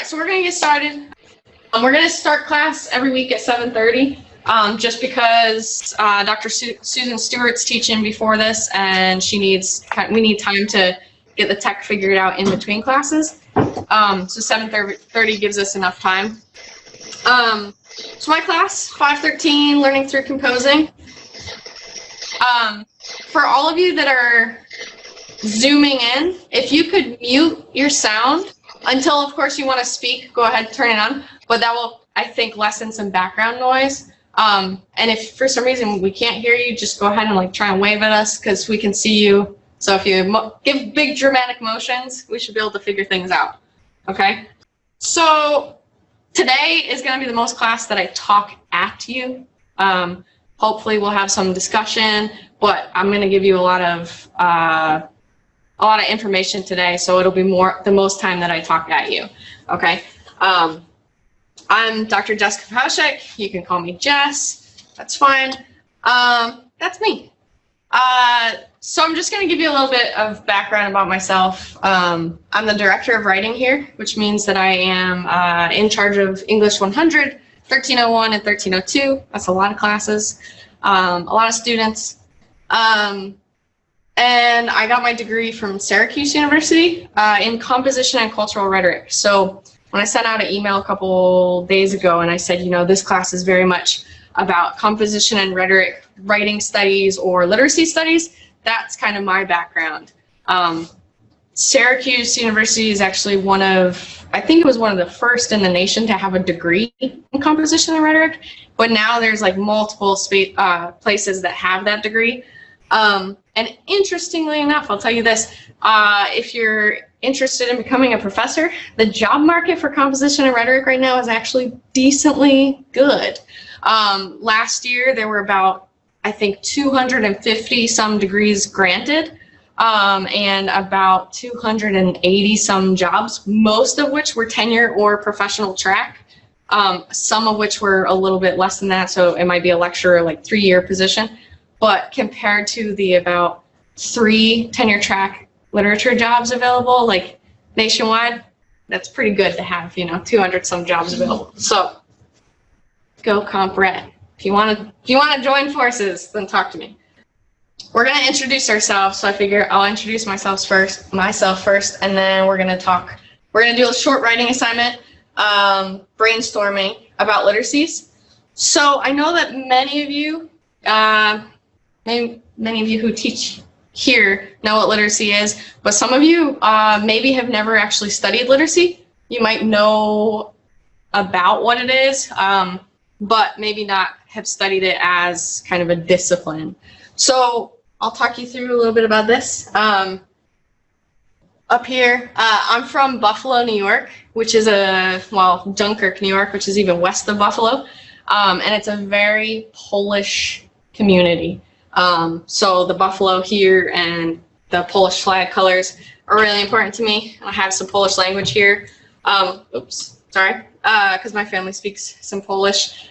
right, so we're going to get started. We're going to start class every week at 7:30, just because Dr. Susan Stewart's teaching before this, and we need time to get the tech figured out in between classes. So 7:30 gives us enough time. So my class, 513, Learning Through Composing. For all of you that are zooming in, if you could mute your sound until, of course, you want to speak, go ahead and turn it on. But that will, I think, lessen some background noise. And if for some reason we can't hear you, just go ahead and try and wave at us because we can see you. So if you give big dramatic motions, we should be able to figure things out. Okay? So today is going to be the most class that I talk at you. Hopefully we'll have some discussion, but I'm going to give you a lot of information today, so it'll be the most time that I talk at you. Okay. I'm Dr. Jessica Pauschek. You can call me Jess. That's fine. That's me. So I'm just going to give you a little bit of background about myself. I'm the director of writing here, which means that I am in charge of English 100, 1301, and 1302. That's a lot of classes, a lot of students. And I got my degree from Syracuse University in composition and cultural rhetoric. So when I sent out an email a couple days ago and I said, this class is very much about composition and rhetoric, writing studies, or literacy studies, that's kind of my background. Syracuse University is actually I think it was one of the first in the nation to have a degree in composition and rhetoric, but now there's multiple places that have that degree. And interestingly enough, I'll tell you this, if you're interested in becoming a professor, the job market for composition and rhetoric right now is actually decently good. Last year, there were about, I think, 250 some degrees granted, and about 280 some jobs, most of which were tenure or professional track, some of which were a little bit less than that, so it might be a lecturer, 3-year position. But compared to the about 3 tenure track literature jobs available, nationwide, that's pretty good to have, 200 some jobs available. So go Comp Red. If you want to join forces, then talk to me. We're going to introduce ourselves, so I figure I'll introduce myself first, and then we're going to talk. We're going to do a short writing assignment, brainstorming about literacies. So I know that many of you who teach here know what literacy is, but some of you maybe have never actually studied literacy. You might know about what it is, but maybe not have studied it as kind of a discipline. So I'll talk you through a little bit about this. Up here, I'm from Buffalo, New York, which is Dunkirk, New York, which is even west of Buffalo, and it's a very Polish community. So the buffalo here and the Polish flag colors are really important to me. I have some Polish language here. Because my family speaks some Polish.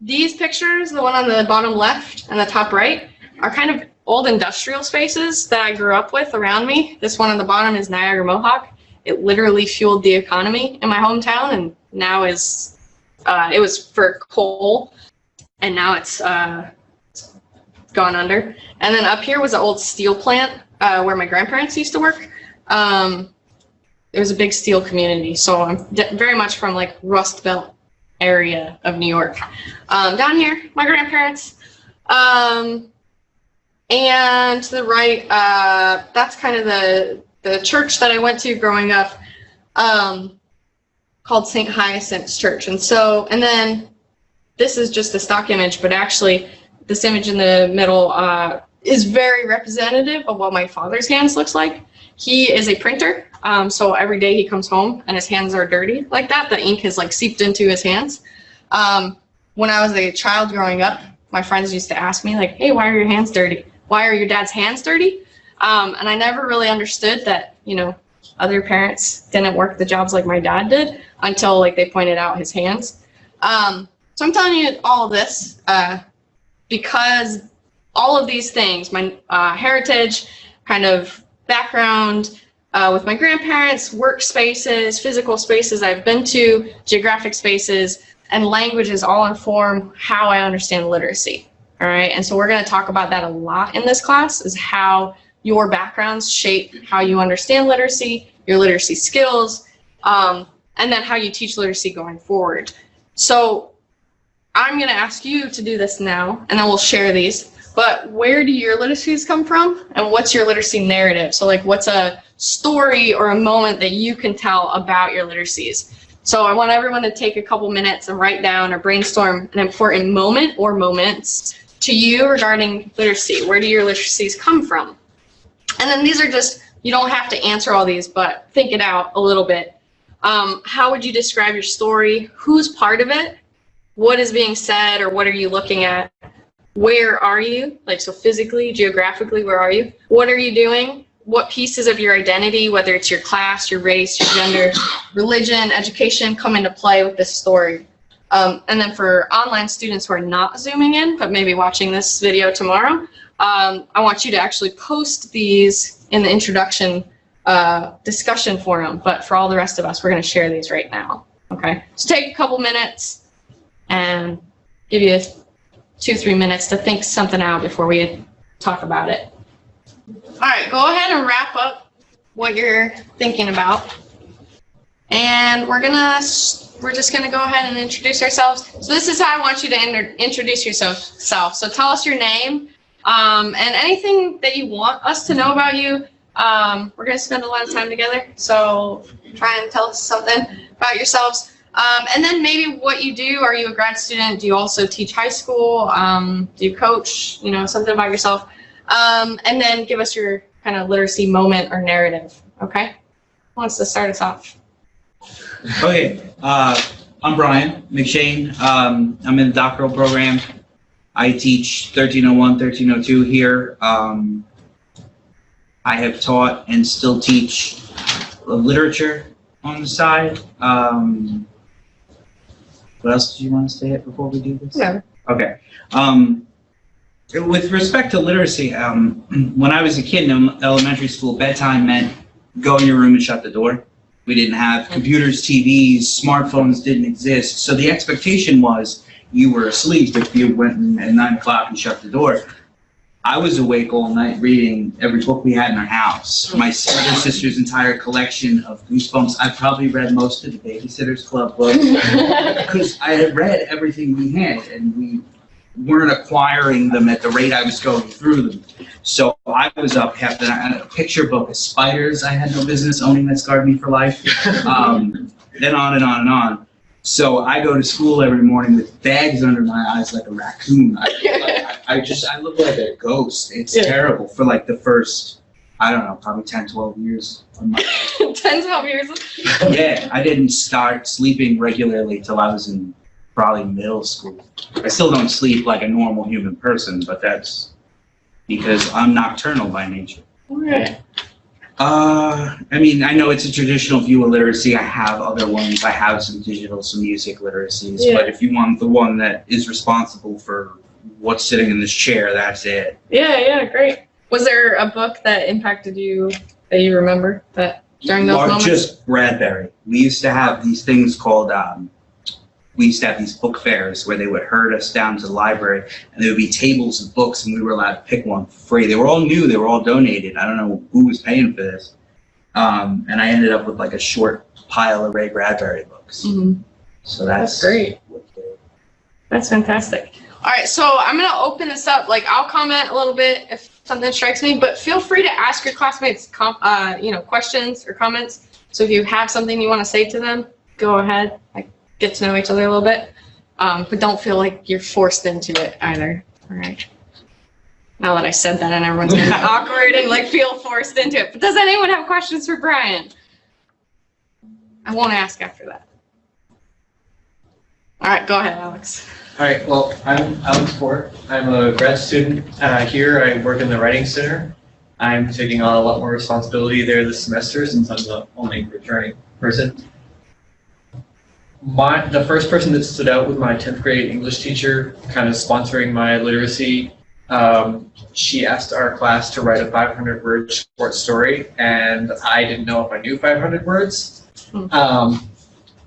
These pictures, the one on the bottom left and the top right, are kind of old industrial spaces that I grew up with around me. This one on the bottom is Niagara Mohawk. It literally fueled the economy in my hometown, and now it was for coal, and now it's gone under. And then up here was an old steel plant where my grandparents used to work. It was a big steel community, so I'm very much from Rust Belt area of New York. Down here, my grandparents. And to the right, that's kind of the church that I went to growing up, called St. Hyacinth's Church. And then this is just a stock image, but actually this image in the middle is very representative of what my father's hands looks like. He is a printer, so every day he comes home and his hands are dirty like that. The ink has seeped into his hands. When I was a child growing up, my friends used to ask me hey, why are your hands dirty? Why are your dad's hands dirty? And I never really understood that, other parents didn't work the jobs like my dad did until they pointed out his hands. So I'm telling you all of this because all of these things, my heritage, kind of background, with my grandparents, workspaces, physical spaces I've been to, geographic spaces, and languages all inform how I understand literacy. All right, and so we're going to talk about that a lot in this class, is how your backgrounds shape how you understand literacy, your literacy skills, and then how you teach literacy going forward. So I'm going to ask you to do this now, and then we'll share these. But where do your literacies come from, and what's your literacy narrative? So like, what's a story or a moment that you can tell about your literacies? So I want everyone to take a couple minutes and write down or brainstorm an important moment or moments to you regarding literacy. Where do your literacies come from? And then these are just, you don't have to answer all these, but think it out a little bit. How would you describe your story? Who's part of it? What is being said, or what are you looking at? Where are you? Like, so physically, geographically, where are you? What are you doing? What pieces of your identity, whether it's your class, your race, your gender, religion, education, come into play with this story? And then for online students who are not Zooming in, but maybe watching this video tomorrow, I want you to actually post these in the introduction discussion forum. But for all the rest of us, we're going to share these right now. Okay? So take a couple minutes and give you 2-3 minutes to think something out before we talk about it. All right, go ahead and wrap up what you're thinking about. And we're just gonna go ahead and introduce ourselves. So this is how I want you to introduce yourself. So tell us your name and anything that you want us to know about you. We're gonna spend a lot of time together, so try and tell us something about yourselves. And then maybe what you do. Are you a grad student? Do you also teach high school? Do you coach? You know, something about yourself. And then give us your kind of literacy moment or narrative. Okay? Who wants to start us off? Okay. I'm Brian McShane. I'm in the doctoral program. I teach 1301, 1302 here. I have taught and still teach literature on the side. What else did you want to say before we do this? Yeah. Okay. With respect to literacy, when I was a kid in elementary school, bedtime meant go in your room and shut the door. We didn't have computers, TVs, smartphones didn't exist. So the expectation was you were asleep if you went at 9 o'clock and shut the door. I was awake all night reading every book we had in our house. My older sister's entire collection of Goosebumps. I probably read most of the Babysitter's Club books because I had read everything we had, and we weren't acquiring them at the rate I was going through them. So I was up half the night. I had a picture book of spiders I had no business owning that scarred me for life. Then on and on and on. So I go to school every morning with bags under my eyes like a raccoon. I look like a ghost. It's terrible for like the first, I don't know, probably 10, 12 years. 10, 12 years? Yeah, I didn't start sleeping regularly till I was in probably middle school. I still don't sleep like a normal human person, but that's because I'm nocturnal by nature. Okay. I mean, I know it's a traditional view of literacy. I have other ones. I have some digital, some music literacies. Yeah. But if you want the one that is responsible for what's sitting in this chair, that's it. Yeah, great. Was there a book that impacted you that you remember that during those moments? Just Bradbury. We used to have these things called, we used to have these book fairs where they would herd us down to the library, and there would be tables of books, and we were allowed to pick one for free. They were all new. They were all donated. I don't know who was paying for this. And I ended up with like a short pile of Ray Bradbury books. Mm-hmm. So that's great. That's fantastic. All right, so I'm going to open this up. Like, I'll comment a little bit if something strikes me, but feel free to ask your classmates, questions or comments. So if you have something you want to say to them, go ahead. Like, get to know each other a little bit, but don't feel like you're forced into it either. All right. Now that I said that, and everyone's gonna be awkward and like feel forced into it. But does anyone have questions for Brian? I won't ask after that. All right, go ahead, Alex. All right. Well, I'm Alex Ford. I'm a grad student here. I work in the Writing Center. I'm taking on a lot more responsibility there this semester since I'm the only returning person. The first person that stood out was my 10th grade English teacher, kind of sponsoring my literacy She asked our class to write a 500-word short story, and I didn't know if I knew 500 words.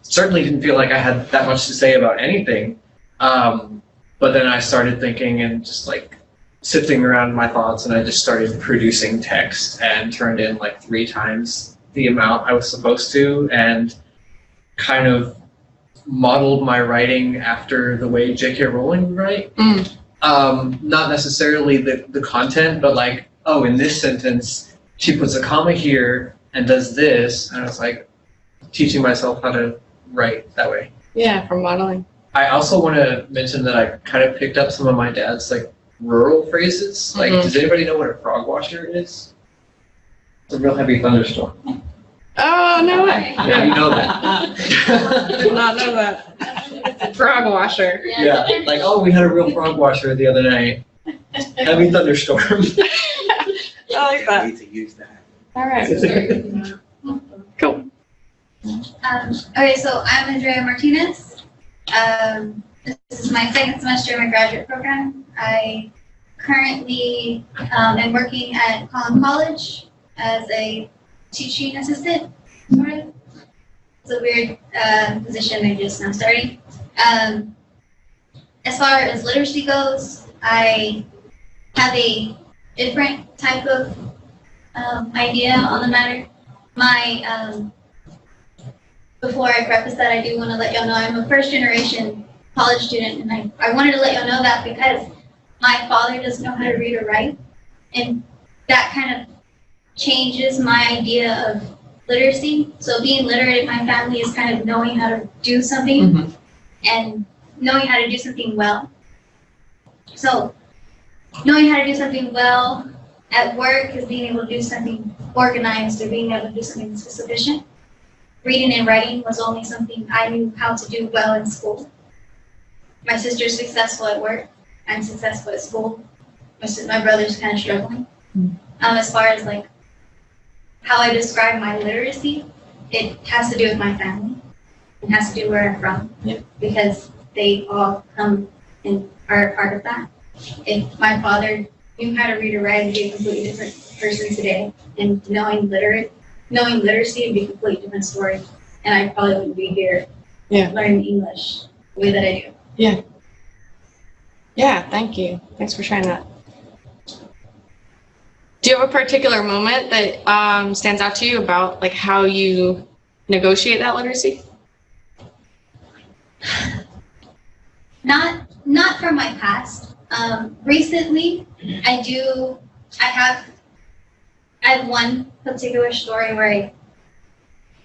Certainly didn't feel like I had that much to say about anything. But then I started thinking and just like sifting around my thoughts, and I just started producing text and turned in like 3 times the amount I was supposed to, and kind of modeled my writing after the way J.K. Rowling would write. Not necessarily the content, but like, oh, in this sentence, she puts a comma here and does this, and I was like teaching myself how to write that way. Yeah, from modeling. I also want to mention that I kind of picked up some of my dad's like rural phrases. Like, does anybody know what a frog washer is? It's a real heavy thunderstorm. Oh, no way. Yeah, you know that. I did not know that. Frog washer. Yeah, like, oh, we had a real frog washer the other night. Heavy thunderstorm. I like that. Need to use that. All right. Cool. Okay, so I'm Andrea Martinez. This is my 2nd semester in my graduate program. I currently am working at Collin College as a teaching assistant, sort of. It's a weird position I just now starting. As far as literacy goes, I have a different type of idea on the matter. Before I preface that, I do want to let y'all know I'm a 1st-generation college student, and I wanted to let y'all know that because my father doesn't know how to read or write, and that kind of changes my idea of literacy. So being literate in my family is kind of knowing how to do something and knowing how to do something well. So knowing how to do something well at work is being able to do something organized or being able to do something that's sufficient. Reading and writing was only something I knew how to do well in school. My sister's successful at work. I'm successful at school. My brother's kind of struggling. As far as like how I describe my literacy, it has to do with my family. It has to do where I'm from. Because they all come and are a part of that. If my father knew how to read or write, he'd be a completely different person today. And knowing literacy would be a completely different story. And I probably wouldn't be here learning English the way that I do. Yeah. Yeah, thank you. Thanks for sharing that. Do you have a particular moment that stands out to you about like how you negotiate that literacy? Not from my past. Recently, I have one particular story where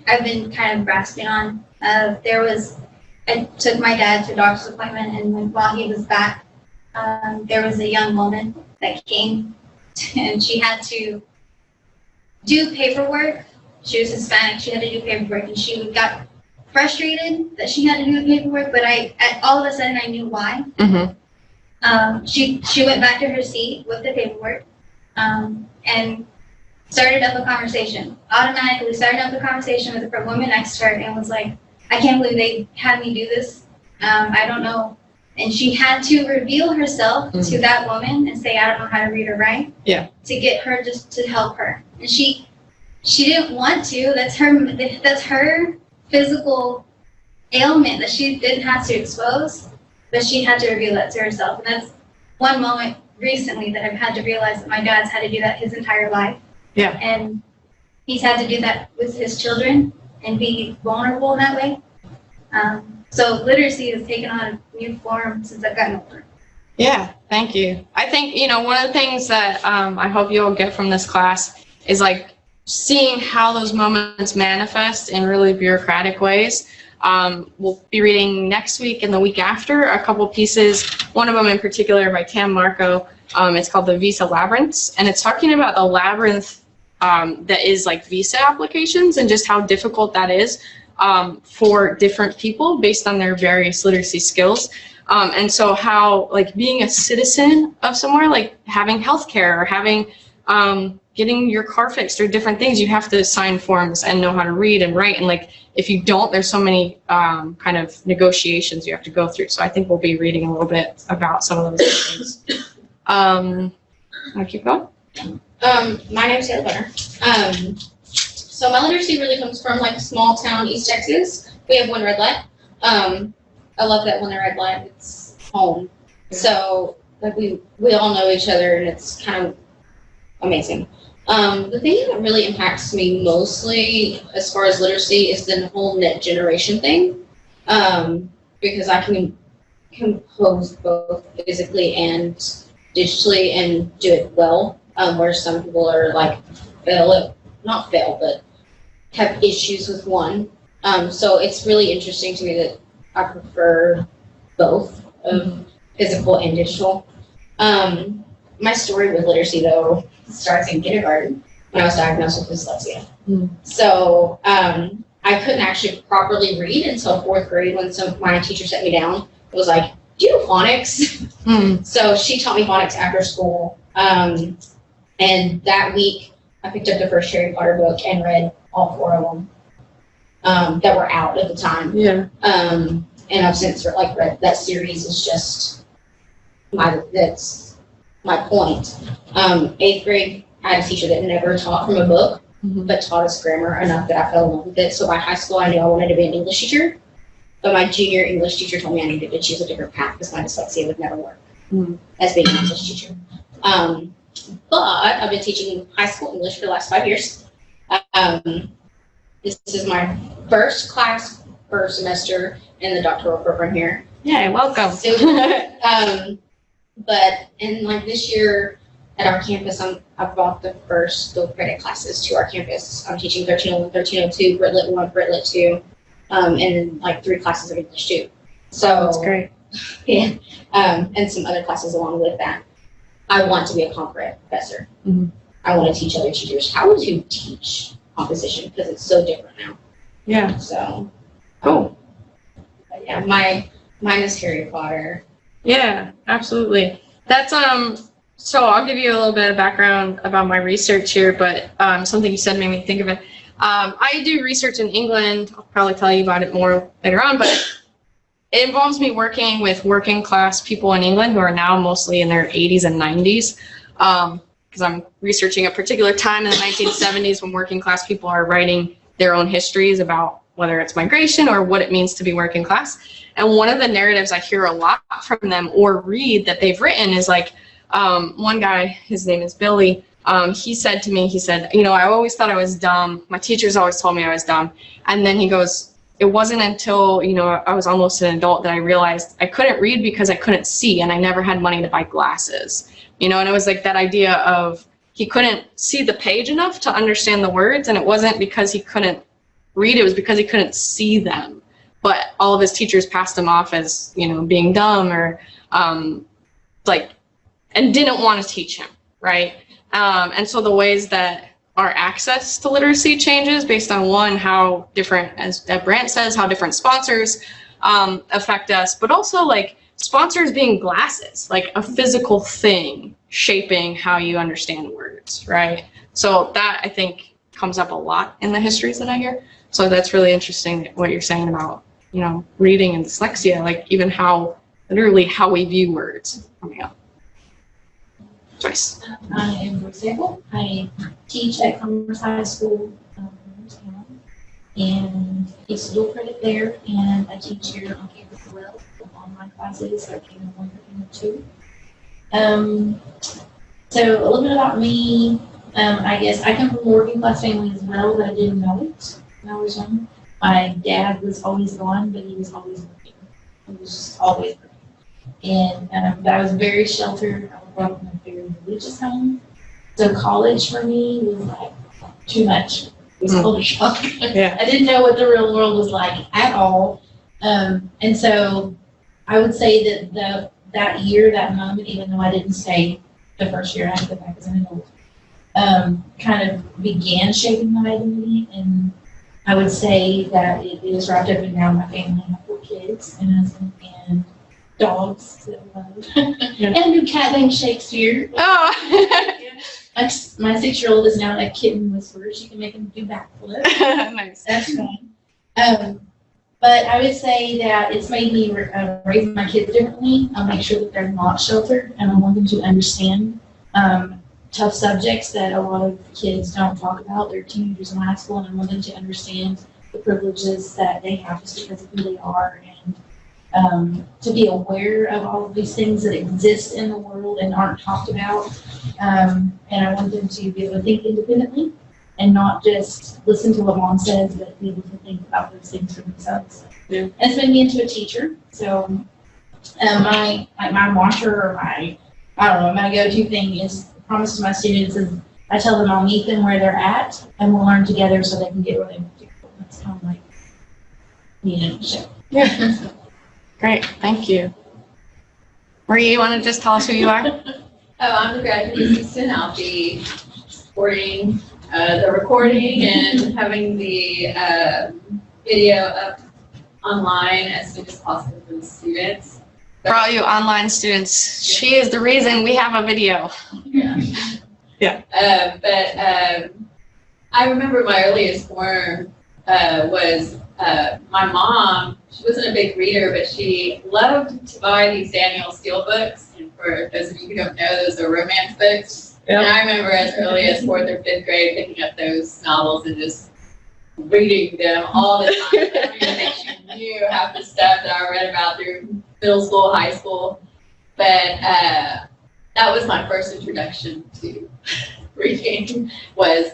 I've been kind of grasping on. I took my dad to a doctor's appointment, and while he was back, there was a young woman that came, and she had to do paperwork. She was Hispanic. She had to do paperwork, and she got frustrated that she had to do the paperwork. But all of a sudden, I knew why. She went back to her seat with the paperwork, and started up a conversation. Automatically started up a conversation with the woman next to her, and was like, "I can't believe they had me do this. I don't know." And she had to reveal herself to that woman and say, "I don't know how to read or write." Yeah. To get her, just to help her. And she didn't want to. That's her physical ailment that she didn't have to expose, but she had to reveal that to herself. And that's one moment recently that I've had to realize that my dad's had to do that his entire life. Yeah. And he's had to do that with his children and be vulnerable in that way. So literacy has taken on a new form since I've gotten older. Yeah, thank you. I think, one of the things that I hope you'll get from this class is like seeing how those moments manifest in really bureaucratic ways. We'll be reading next week and the week after a couple pieces, one of them in particular by Tam Marco. It's called the Visa Labyrinths, and it's talking about the labyrinth that is like visa applications and just how difficult that is for different people based on their various literacy skills. And so how like being a citizen of somewhere, like having healthcare or having getting your car fixed or different things, you have to sign forms and know how to read and write. And like if you don't, there's so many kind of negotiations you have to go through. So I think we'll be reading a little bit about some of those things. I'll keep going. My name's Taylor Bunner. So my literacy really comes from like a small town, East Texas. We have one red light. I love that one red light. It's home. So like we all know each other, and it's kind of amazing. The thing that really impacts me mostly as far as literacy is the whole net generation thing. Because I can compose both physically and digitally and do it well, where some people are like not fail, but have issues with one. So it's really interesting to me that I prefer both physical and digital. My story with literacy though starts in kindergarten when I was diagnosed with dyslexia. So I couldn't actually properly read until 4th grade when my teacher set me down. It was like, do you know phonics? So she taught me phonics after school. And that week I picked up the first Harry Potter book and read all 4 of them that were out at the time. Yeah. And I've since read that series is just that's my point. 8th grade, I had a teacher that never taught from a book, but taught us grammar enough that I fell in love with it. So by high school, I knew I wanted to be an English teacher. But my junior English teacher told me I needed to choose a different path because my dyslexia would never work as being an English teacher. But I've been teaching high school English for the last 5 years. This is my first class, first semester in the doctoral program here. Yeah, welcome. So, but in like this year at our campus, I've brought the first dual credit classes to our campus. I'm teaching 1301, 1302, Brit-Lit 1, Brit-Lit 2, and like 3 classes of English too. So That's great. Yeah, and some other classes along with that. I want to be a comp professor. I want to teach other teachers how to teach composition because it's so different now. Yeah. So Cool. but yeah, mine is Harry Potter. Yeah, absolutely. That's so I'll give you a little bit of background about my research here, but something you said made me think of it. I do research in England. I'll probably tell you about it more later on, but it involves me working with working class people in England who are now mostly in their 80s and 90s. Because I'm researching a particular time in the 1970s when working class people are writing their own histories about whether it's migration or what it means to be working class. And one of the narratives I hear a lot from them or read that they've written is like, one guy, his name is Billy, he said to me, you know, I always thought I was dumb. My teachers always told me I was dumb. And then he goes, it wasn't until, you know, I was almost an adult that I realized I couldn't read because I couldn't see and I never had money to buy glasses. You know, and it was like that idea of he couldn't see the page enough to understand the words, and it wasn't because he couldn't read, it was because he couldn't see them. But all of his teachers passed him off as, you know, being dumb or like, and didn't want to teach him, right? And so the ways that our access to literacy changes based on one, how different, as Brant says, how different sponsors affect us, but also like sponsors being glasses, like a physical thing shaping how you understand words, right? So that I think comes up a lot in the histories that I hear. So that's really interesting what you're saying about, you know, reading and dyslexia, like even how, literally how we view words coming up. Joyce. I am Brooke Sable. I teach at Commerce High School and it's dual credit there, and I teach here on campus as well, online classes, like Kingdom 1 and Kingdom 2. So a little bit about me, I guess I come from a working class family as well, but I didn't know it when I was young. My dad was always gone, but he was always working. He was just always working. And but I was very sheltered. I grew up in a very religious home. So college for me was like too much. It was total shock. Yeah. I didn't know what the real world was like at all. And so I would say that that year, that moment, even though I didn't stay the first year, I had to go back as an adult, kind of began shaping my identity. And I would say that it is wrapped up in now my family. I have 4 kids and a husband and dogs that I love. And a new cat named Shakespeare. Oh. My 6-year-old is now like kitten whisperer. She can make him do backflips. Nice. That's fun. But But I would say that it's made me raise my kids differently. I'll make sure that they're not sheltered, and I want them to understand tough subjects that a lot of kids don't talk about. They're teenagers in high school, and I want them to understand the privileges that they have just because of who they are, and to be aware of all of these things that exist in the world and aren't talked about. And I want them to be able to think independently and not just listen to what mom says, but be able to think about those things for themselves. Yeah. And it's made me into a teacher. So my mantra, or my go-to thing is promise to my students is I tell them I'll meet them where they're at and we'll learn together so they can get where they want to go. That's kind of like me in a nutshell. Yeah. Great, thank you. Maria, you want to just tell us who you are? I'm the graduate assistant. I'll be supporting the recording and having the video up online as soon as possible for the students. For all you online students, she is the reason we have a video. Yeah. Yeah. I remember my earliest form was my mom. She wasn't a big reader, but she loved to buy these Daniel Steele books. And for those of you who don't know, those are romance books. Yep. And I remember as early as 4th or 5th grade picking up those novels and just reading them all the time. I don't even think she knew half the stuff that I read about through middle school, high school. But that was my first introduction to reading was,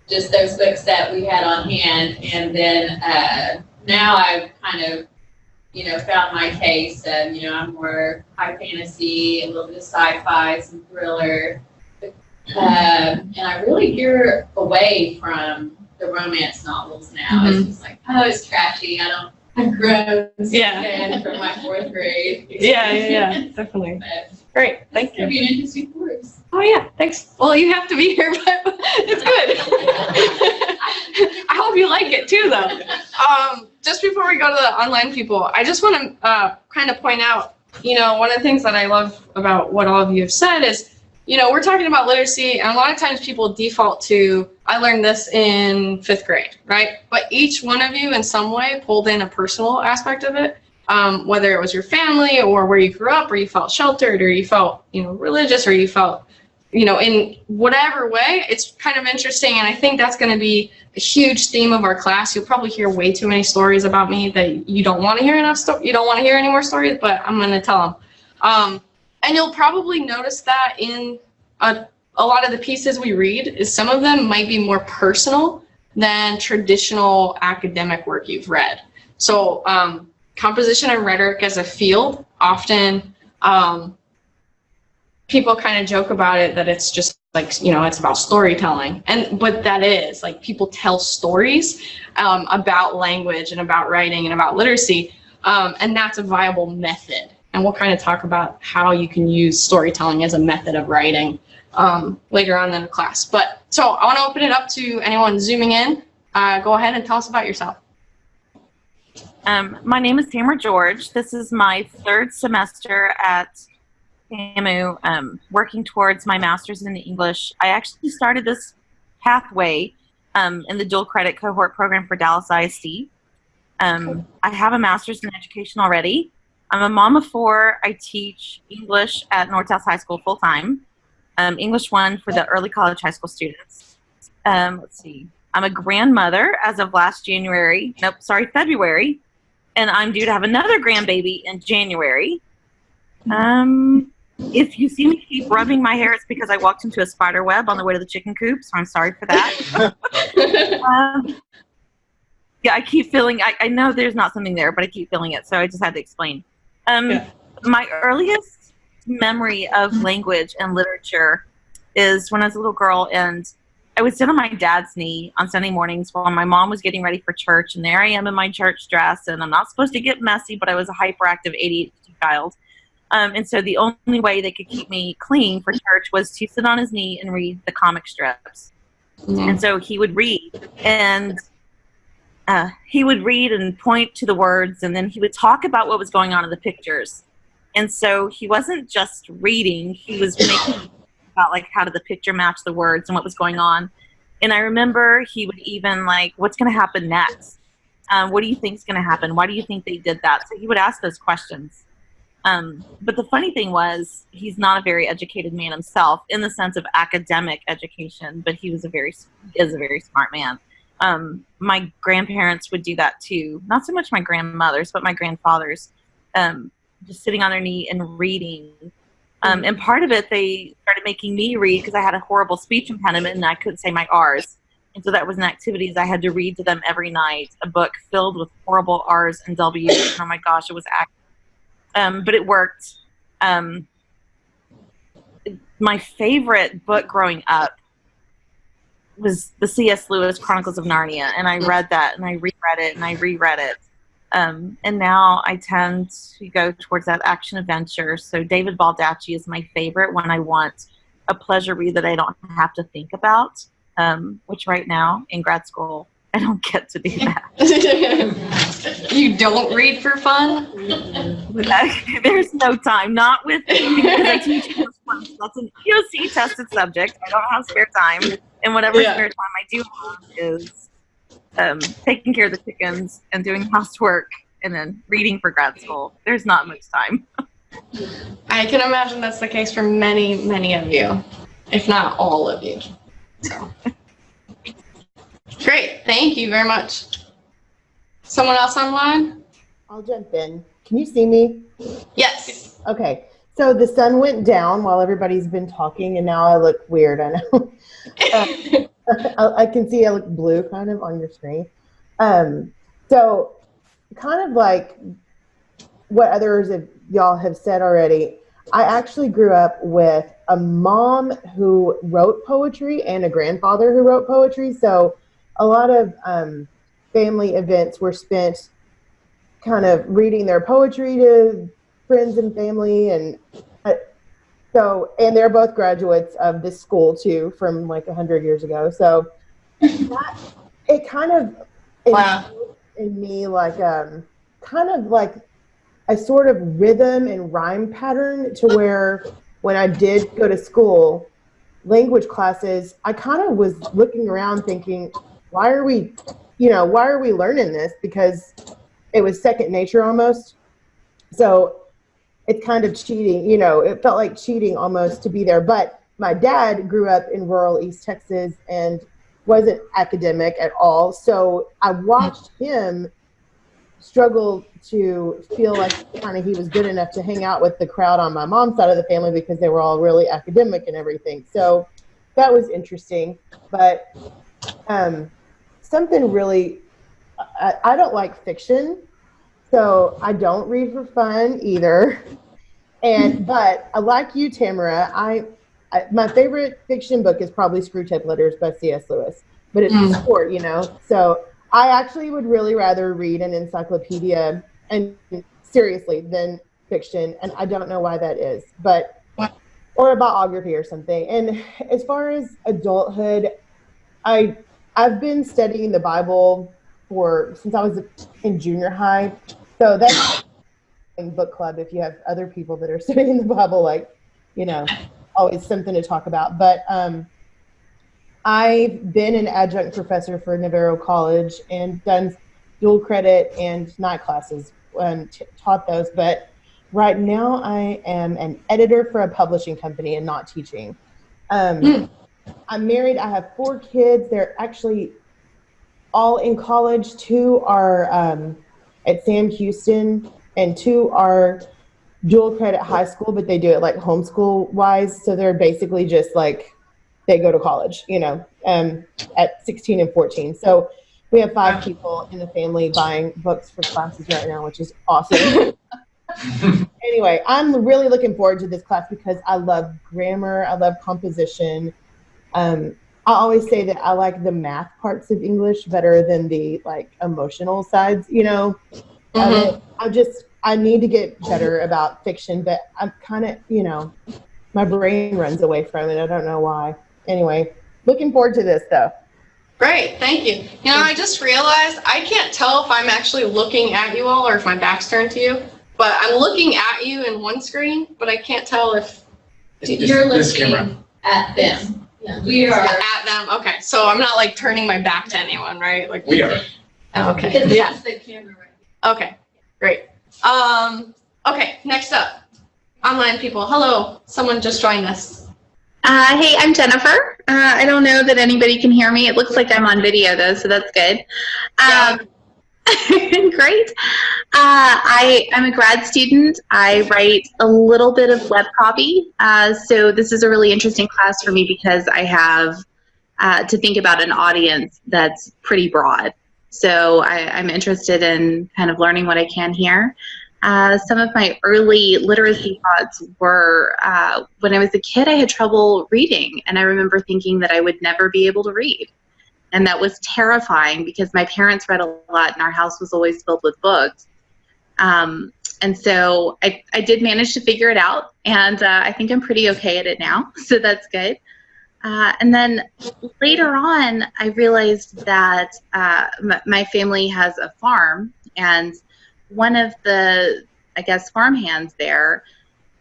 just those books that we had on hand. And then now I've kind of, found my taste. I'm more high fantasy, a little bit of sci-fi, some thriller. And I really veer away from the romance novels now. It's just like, oh, it's trashy. I'm grown from my 4th grade. Yeah, definitely. But Great, thank it's going to you. be an interesting course. Oh yeah, thanks. Well, you have to be here, but it's good. I hope you like it too, though. Just before we go to the online people, I just want to kind of point out, one of the things that I love about what all of you have said is, we're talking about literacy, and a lot of times people default to, I learned this in 5th grade, right? But each one of you in some way pulled in a personal aspect of it, whether it was your family or where you grew up, or you felt sheltered, or you felt, religious, or you felt, in whatever way. It's kind of interesting, and I think that's going to be a huge theme of our class. You'll probably hear way too many stories about me that you don't want to hear you don't want to hear any more stories, but I'm going to tell them. And you'll probably notice that in a lot of the pieces we read, is some of them might be more personal than traditional academic work you've read. So composition and rhetoric as a field, often people kind of joke about it that it's just like, it's about storytelling. But that is, like, people tell stories about language and about writing and about literacy, and that's a viable method. And we'll kind of talk about how you can use storytelling as a method of writing later on in the class. But so I want to open it up to anyone zooming in. Go ahead and tell us about yourself. My name is Tamara George. This is my 3rd semester at AMU, working towards my master's in English. I actually started this pathway in the dual credit cohort program for Dallas ISD. I have a master's in education already. I'm a mom of 4. I teach English at North South High School full-time, English 1 for the early college high school students. Let's see. I'm a grandmother as of February, and I'm due to have another grandbaby in January. If you see me keep rubbing my hair, it's because I walked into a spider web on the way to the chicken coop, so I'm sorry for that. I keep feeling, I know there's not something there, but I keep feeling it, so I just had to explain. My earliest memory of language and literature is when I was a little girl, and I would sit on my dad's knee on Sunday mornings while my mom was getting ready for church, and there I am in my church dress, and I'm not supposed to get messy, but I was a hyperactive ADHD child. And so the only way they could keep me clean for church was to sit on his knee and read the comic strips. And so he would read, and point to the words, and then he would talk about what was going on in the pictures. And so he wasn't just reading, he was making about, like, how did the picture match the words and what was going on. And I remember he would even, like, what's going to happen next? What do you think is going to happen? Why do you think they did that? So he would ask those questions. But the funny thing was, he's not a very educated man himself in the sense of academic education, but he is a very smart man. My grandparents would do that too. Not so much my grandmothers, but my grandfathers, just sitting on their knee and reading. And part of it, they started making me read because I had a horrible speech impediment and I couldn't say my R's. And so that was an activity I had to read to them every night, a book filled with horrible R's and W's. And oh my gosh, it was but it worked. My favorite book growing up was the C.S. Lewis Chronicles of Narnia, and I read that, and I reread it, and I reread it. And now I tend to go towards that action adventure. So David Baldacci is my favorite when I want a pleasure read that I don't have to think about, which right now in grad school, I don't get to do that. You don't read for fun? There's no time, not with, because I teach English one, so that's an EOC tested subject. I don't have spare time, and whatever spare time I do have is taking care of the chickens and doing housework and then reading for grad school. There's not much time. I can imagine that's the case for many, many of you, if not all of you. So. Great, thank you very much. Someone else online? I'll jump in. Can you see me? Yes. Okay. So the sun went down while everybody's been talking, and now I look weird. I know. I can see I look blue kind of on your screen. So kind of like what others of y'all have said already, I actually grew up with a mom who wrote poetry and a grandfather who wrote poetry. So a lot of family events were spent kind of reading their poetry to friends and family, and and they're both graduates of this school too, from like 100 years ago. So it kind of in me like kind of like a sort of rhythm and rhyme pattern, to where when I did go to school, language classes, I kind of was looking around thinking, why are we learning this? Because it was second nature almost. So it's kind of cheating, it felt like cheating almost to be there. But my dad grew up in rural East Texas and wasn't academic at all. So I watched him struggle to feel like kind of he was good enough to hang out with the crowd on my mom's side of the family, because they were all really academic and everything. So that was interesting. But something really, I don't like fiction, so I don't read for fun either. But I like you, Tamara. My favorite fiction book is probably Screwtape Letters by C.S. Lewis, but it's short, So I actually would really rather read an encyclopedia, and seriously, than fiction, and I don't know why that is, or a biography or something. And as far as adulthood, I've been studying the Bible since I was in junior high, so that's in book club. If you have other people that are studying the Bible, always something to talk about. But I've been an adjunct professor for Navarro College and done dual credit and night classes and taught those. But right now I am an editor for a publishing company and not teaching. I'm married. I have 4 kids. They're actually all in college. 2 are at Sam Houston, and 2 are dual credit high school, but they do it like homeschool wise. So they're basically just like, they go to college, at 16 and 14. So we have 5 people in the family buying books for classes right now, which is awesome. Anyway, I'm really looking forward to this class because I love grammar. I love composition. I always say that I like the math parts of English better than the emotional sides, I need to get better about fiction, but I'm kind of, my brain runs away from it. I don't know why. Anyway, looking forward to this though. Great, thank you. I just realized I can't tell if I'm actually looking at you all or if my back's turned to you, but I'm looking at you in one screen, but I can't tell if you're looking at them. Yeah. We are at them. Okay, so I'm not turning my back to anyone, right? We are. Okay. Because Yeah. that's the camera right Okay. Great. Okay. Next up, online people. Hello. Someone just joined us. Hey, I'm Jennifer. I don't know that anybody can hear me. It looks like I'm on video though, so that's good. Yeah. Great. I'm a grad student. I write a little bit of web copy. So this is a really interesting class for me because I have to think about an audience that's pretty broad. So I'm interested in kind of learning what I can here. Some of my early literacy thoughts were when I was a kid, I had trouble reading, and I remember thinking that I would never be able to read. And that was terrifying because my parents read a lot and our house was always filled with books. And so I did manage to figure it out, and I think I'm pretty okay at it now, so that's good. And then later on, I realized that my family has a farm, and one of the, I guess, farmhands there,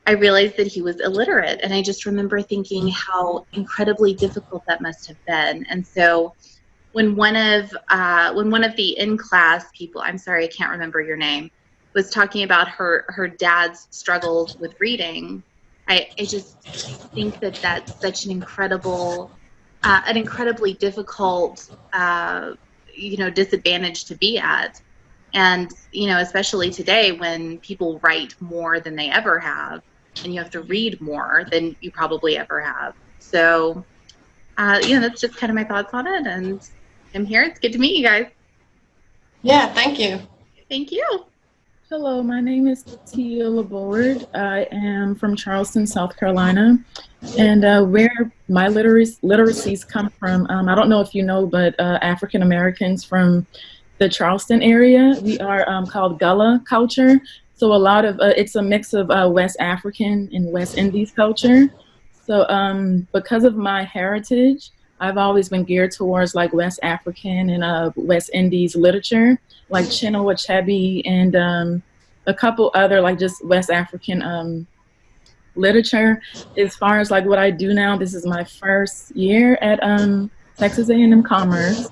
I realized that he was illiterate, and I just remember thinking how incredibly difficult that must have been. And so when one of the in-class people, I'm sorry, I can't remember your name, was talking about her dad's struggles with reading, I just think that that's such an incredibly difficult, disadvantage to be at. And, especially today when people write more than they ever have, and you have to read more than you probably ever have. So, that's just kind of my thoughts on it. And I'm here. It's good to meet you guys. Yeah. Thank you. Thank you. Hello, my name is Tia Laborde. I am from Charleston, South Carolina, and where my literacies come from, I don't know if you know, but African Americans from the Charleston area, we are called Gullah culture. So a lot of it's a mix of West African and West Indies culture. So because of my heritage, I've always been geared towards like West African and West Indies literature, like Chinua Achebe and a couple other like just West African literature. As far as like what I do now, this is my first year at Texas A&M-Commerce,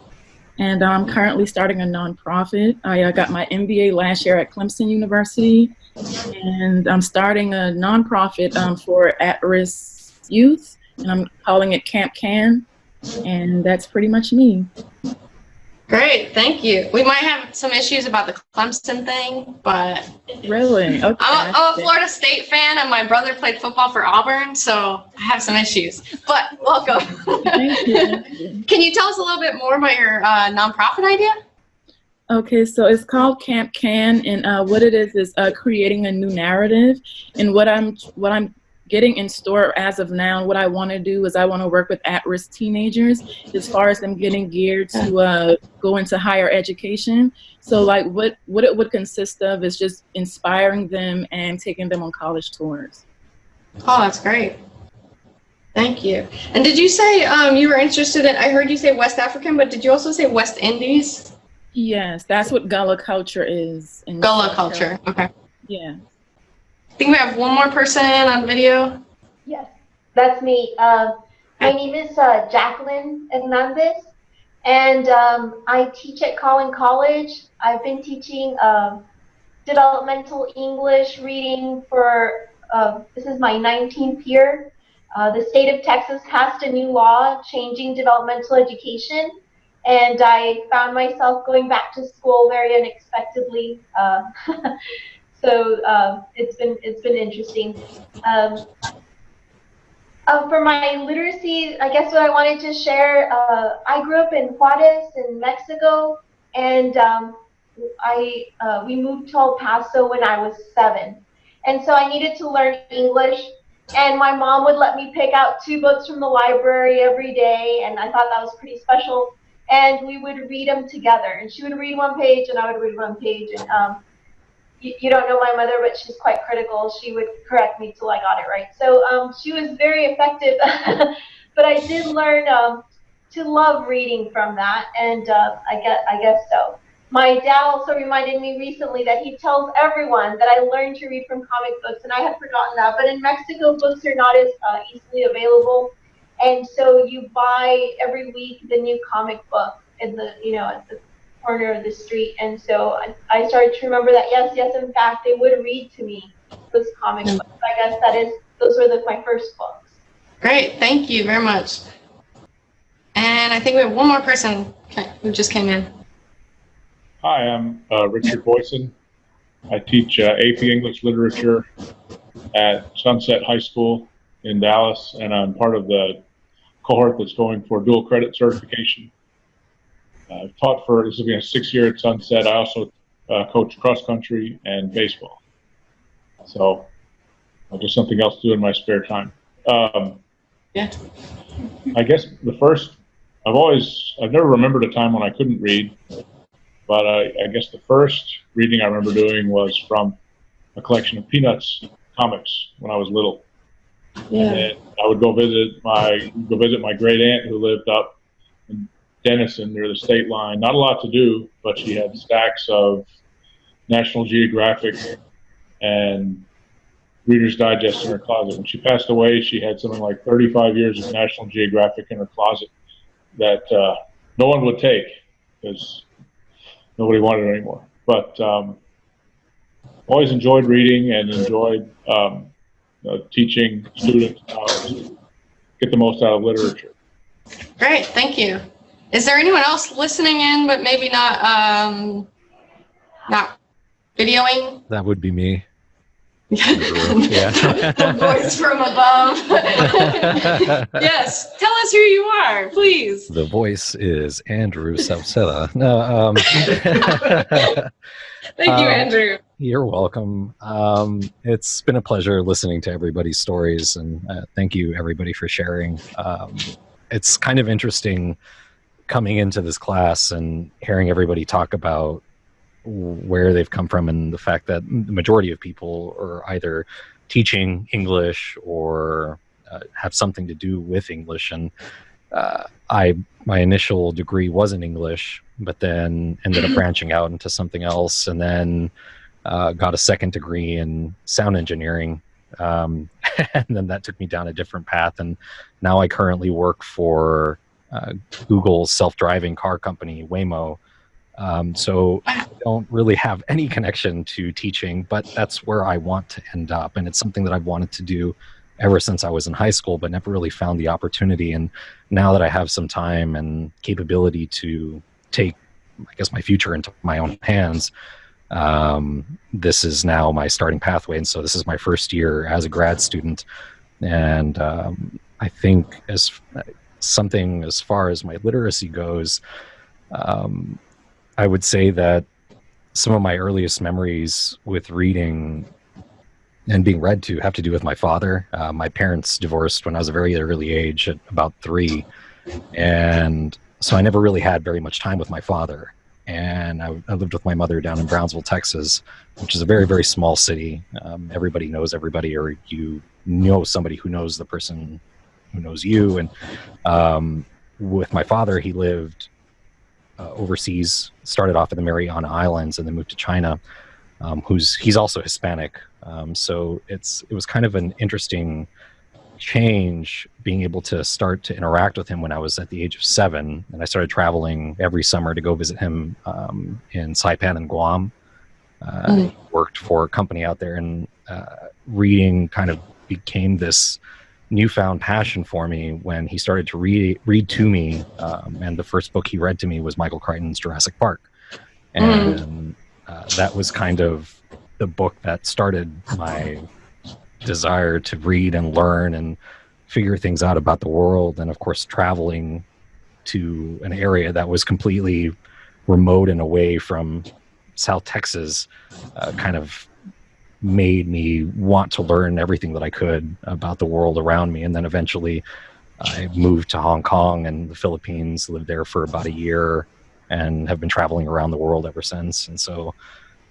and I'm currently starting a nonprofit. I got my MBA last year at Clemson University, and I'm starting a nonprofit for at-risk youth, and I'm calling it Camp Can. And that's pretty much me. Great, thank you. We might have some issues about the Clemson thing, but really, okay. I'm a Florida State fan, and my brother played football for Auburn, so I have some issues. But welcome. Thank you. Can you tell us a little bit more about your nonprofit idea? Okay, so it's called Camp Can, and what it is creating a new narrative. And what I'm getting in store as of now, what I want to do is I want to work with at-risk teenagers as far as them getting geared to go into higher education. So like what it would consist of is just inspiring them and taking them on college tours. Oh, that's great. Thank you. And did you say you were interested in, I heard you say West African, but did you also say West Indies? Yes, that's what Gullah culture is. Gullah culture, okay. Yeah. I think we have one more person on video. Yes, that's me. My name is Jacqueline Hernandez, and I teach at Collin College. I've been teaching developmental English reading for, this is my 19th year. The state of Texas passed a new law changing developmental education, and I found myself going back to school very unexpectedly. So it's been interesting. For my literacy, I guess what I wanted to share, I grew up in Juarez in Mexico, and we moved to El Paso when I was 7. And so I needed to learn English, and my mom would let me pick out 2 books from the library every day, and I thought that was pretty special. And we would read them together, and she would read one page, and I would read one page, and you don't know my mother, but she's quite critical. She would correct me till I got it right. So she was very effective, but I did learn to love reading from that, and I guess so. My dad also reminded me recently that he tells everyone that I learned to read from comic books, and I had forgotten that. But in Mexico, books are not as easily available, and so you buy every week the new comic book in the corner of the street. And so I started to remember that, yes, in fact, they would read to me those comic books. I guess those were my first books. Great, thank you very much. And I think we have one more person who just came in. Hi, I'm Richard Boyson. I teach AP English Literature at Sunset High School in Dallas, and I'm part of the cohort that's going for dual credit certification. I've taught for, this will be a 6th year at Sunset. I also coach cross country and baseball. So just something else to do in my spare time. Yeah. I guess I've never remembered a time when I couldn't read, but I guess the first reading I remember doing was from a collection of Peanuts comics when I was little. Yeah. And then I would go visit my great aunt who lived up in Denison near the state line. Not a lot to do, but she had stacks of National Geographic and Reader's Digest in her closet. When she passed away, she had something like 35 years of National Geographic in her closet that no one would take because nobody wanted it anymore. But always enjoyed reading and enjoyed teaching students how to get the most out of literature. Great, thank you. Is there anyone else listening in but maybe not videoing? That would be me. The voice from above. Yes, tell us who you are, please. The voice is Andrew Salceda. No, Thank you, Andrew. You're welcome. It's been a pleasure listening to everybody's stories, and thank you, everybody, for sharing. It's kind of interesting coming into this class and hearing everybody talk about where they've come from and the fact that the majority of people are either teaching English or have something to do with English. And my initial degree was in English, but then ended up branching out into something else, and then got a second degree in sound engineering. And then that took me down a different path. And now I currently work for Google's self-driving car company, Waymo. So I don't really have any connection to teaching, but that's where I want to end up. And it's something that I've wanted to do ever since I was in high school, but never really found the opportunity. And now that I have some time and capability to take, I guess, my future into my own hands, this is now my starting pathway. And so this is my first year as a grad student. And I think as far as my literacy goes, I would say that some of my earliest memories with reading and being read to have to do with my father. My parents divorced when I was a very early age, at about 3. And so I never really had very much time with my father. And I lived with my mother down in Brownsville, Texas, which is a very, very small city. Everybody knows everybody, or you know somebody who knows the person who knows you. And with my father, he lived overseas, started off in the Mariana Islands and then moved to China. He's also Hispanic. So it was kind of an interesting change being able to start to interact with him when I was at the age of 7. And I started traveling every summer to go visit him in Saipan and Guam. I worked for a company out there, and reading kind of became this newfound passion for me when he started to read to me. And the first book he read to me was Michael Crichton's Jurassic Park. And that was kind of the book that started my desire to read and learn and figure things out about the world. And of course, traveling to an area that was completely remote and away from South Texas kind of made me want to learn everything that I could about the world around me. And then eventually I moved to Hong Kong and the Philippines, lived there for about a year, and have been traveling around the world ever since. And so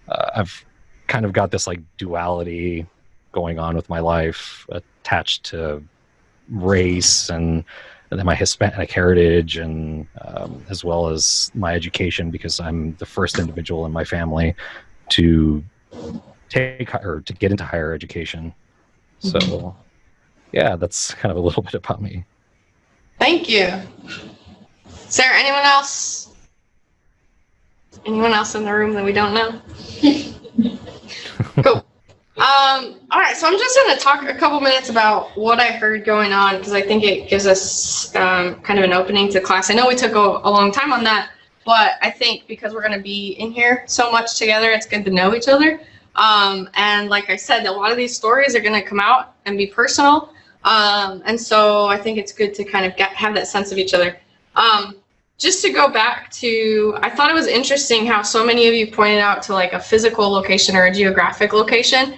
I've kind of got this like duality going on with my life, attached to race and then my Hispanic heritage, and as well as my education, because I'm the first individual in my family to get into higher education. So yeah, that's kind of a little bit about me. Thank you. Is there anyone else? Anyone else in the room that we don't know? Cool. All right, so I'm just going to talk a couple minutes about what I heard going on because I think it gives us kind of an opening to class. I know we took a long time on that, but I think because we're going to be in here so much together, it's good to know each other. And like I said, a lot of these stories are going to come out and be personal. And so I think it's good to kind of have that sense of each other. Just to go back to, I thought it was interesting how so many of you pointed out to like a physical location or a geographic location,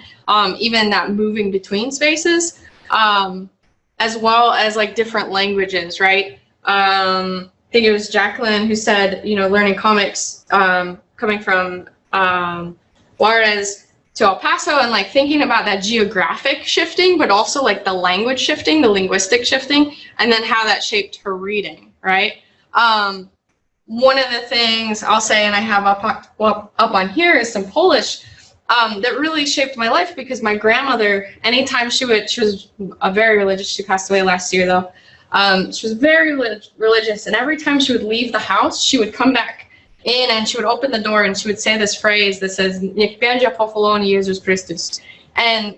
even that moving between spaces, as well as like different languages, right? I think it was Jacqueline who said, you know, learning comics coming from Juarez to El Paso and like thinking about that geographic shifting, but also like the language shifting, the linguistic shifting, and then how that shaped her reading, right? One of the things I'll say, and I have up on here, is some Polish that really shaped my life because my grandmother, anytime she was a very religious, she passed away last year though, she was very religious, and every time she would leave the house, she would come back in and she would open the door and she would say this phrase that says, "Niech będzie pochwalony Jezus Chrystus." And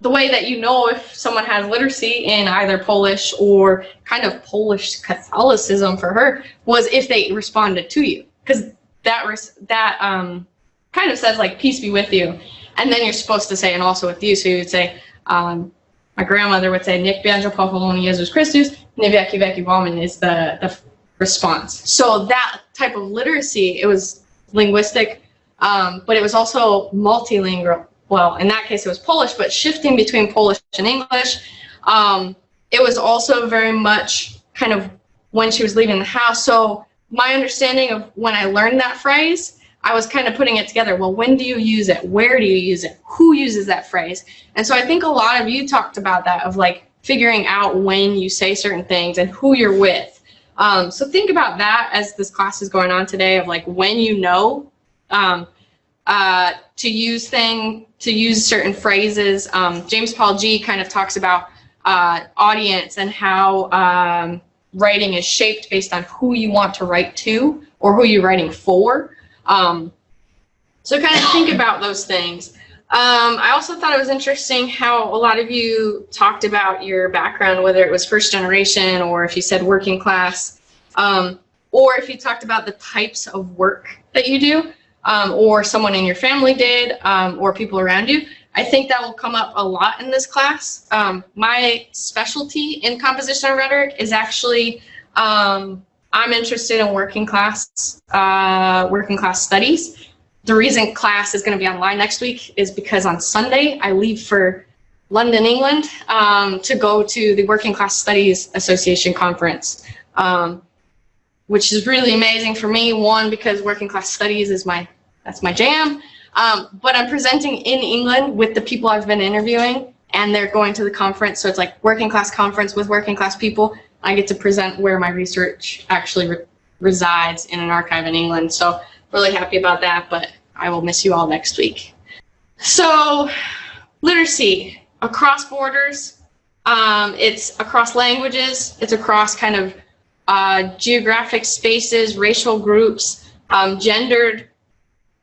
the way that you know if someone has literacy in either Polish or kind of Polish Catholicism for her was if they responded to you, because that kind of says like peace be with you, and then you're supposed to say and also with you. So you would say, my grandmother would say, "Niech będzie pochwalony Jezus Chrystus," "Nie wieki wieki amen" is the response. So that type of literacy, it was linguistic, but it was also multilingual. Well, in that case, it was Polish, but shifting between Polish and English. It was also very much kind of when she was leaving the house. So my understanding of when I learned that phrase, I was kind of putting it together. Well, when do you use it? Where do you use it? Who uses that phrase? And so I think a lot of you talked about that, of like figuring out when you say certain things and who you're with. So think about that as this class is going on today, of like when you know to use certain phrases. James Paul G kind of talks about audience and how writing is shaped based on who you want to write to or who you're writing for. So kind of think about those things. I also thought it was interesting how a lot of you talked about your background, whether it was first generation or if you said working class, or if you talked about the types of work that you do. Or someone in your family did, or people around you. I think that will come up a lot in this class. My specialty in composition and rhetoric is actually, I'm interested in working class studies. The reason class is going to be online next week is because on Sunday I leave for London, England, to go to the Working Class Studies Association conference, which is really amazing for me. One, because working class studies is that's my jam. But I'm presenting in England with the people I've been interviewing, and they're going to the conference. So it's like working class conference with working class people. I get to present where my research actually resides in an archive in England. So really happy about that, but I will miss you all next week. So literacy across borders, it's across languages, it's across kind of geographic spaces, racial groups, gendered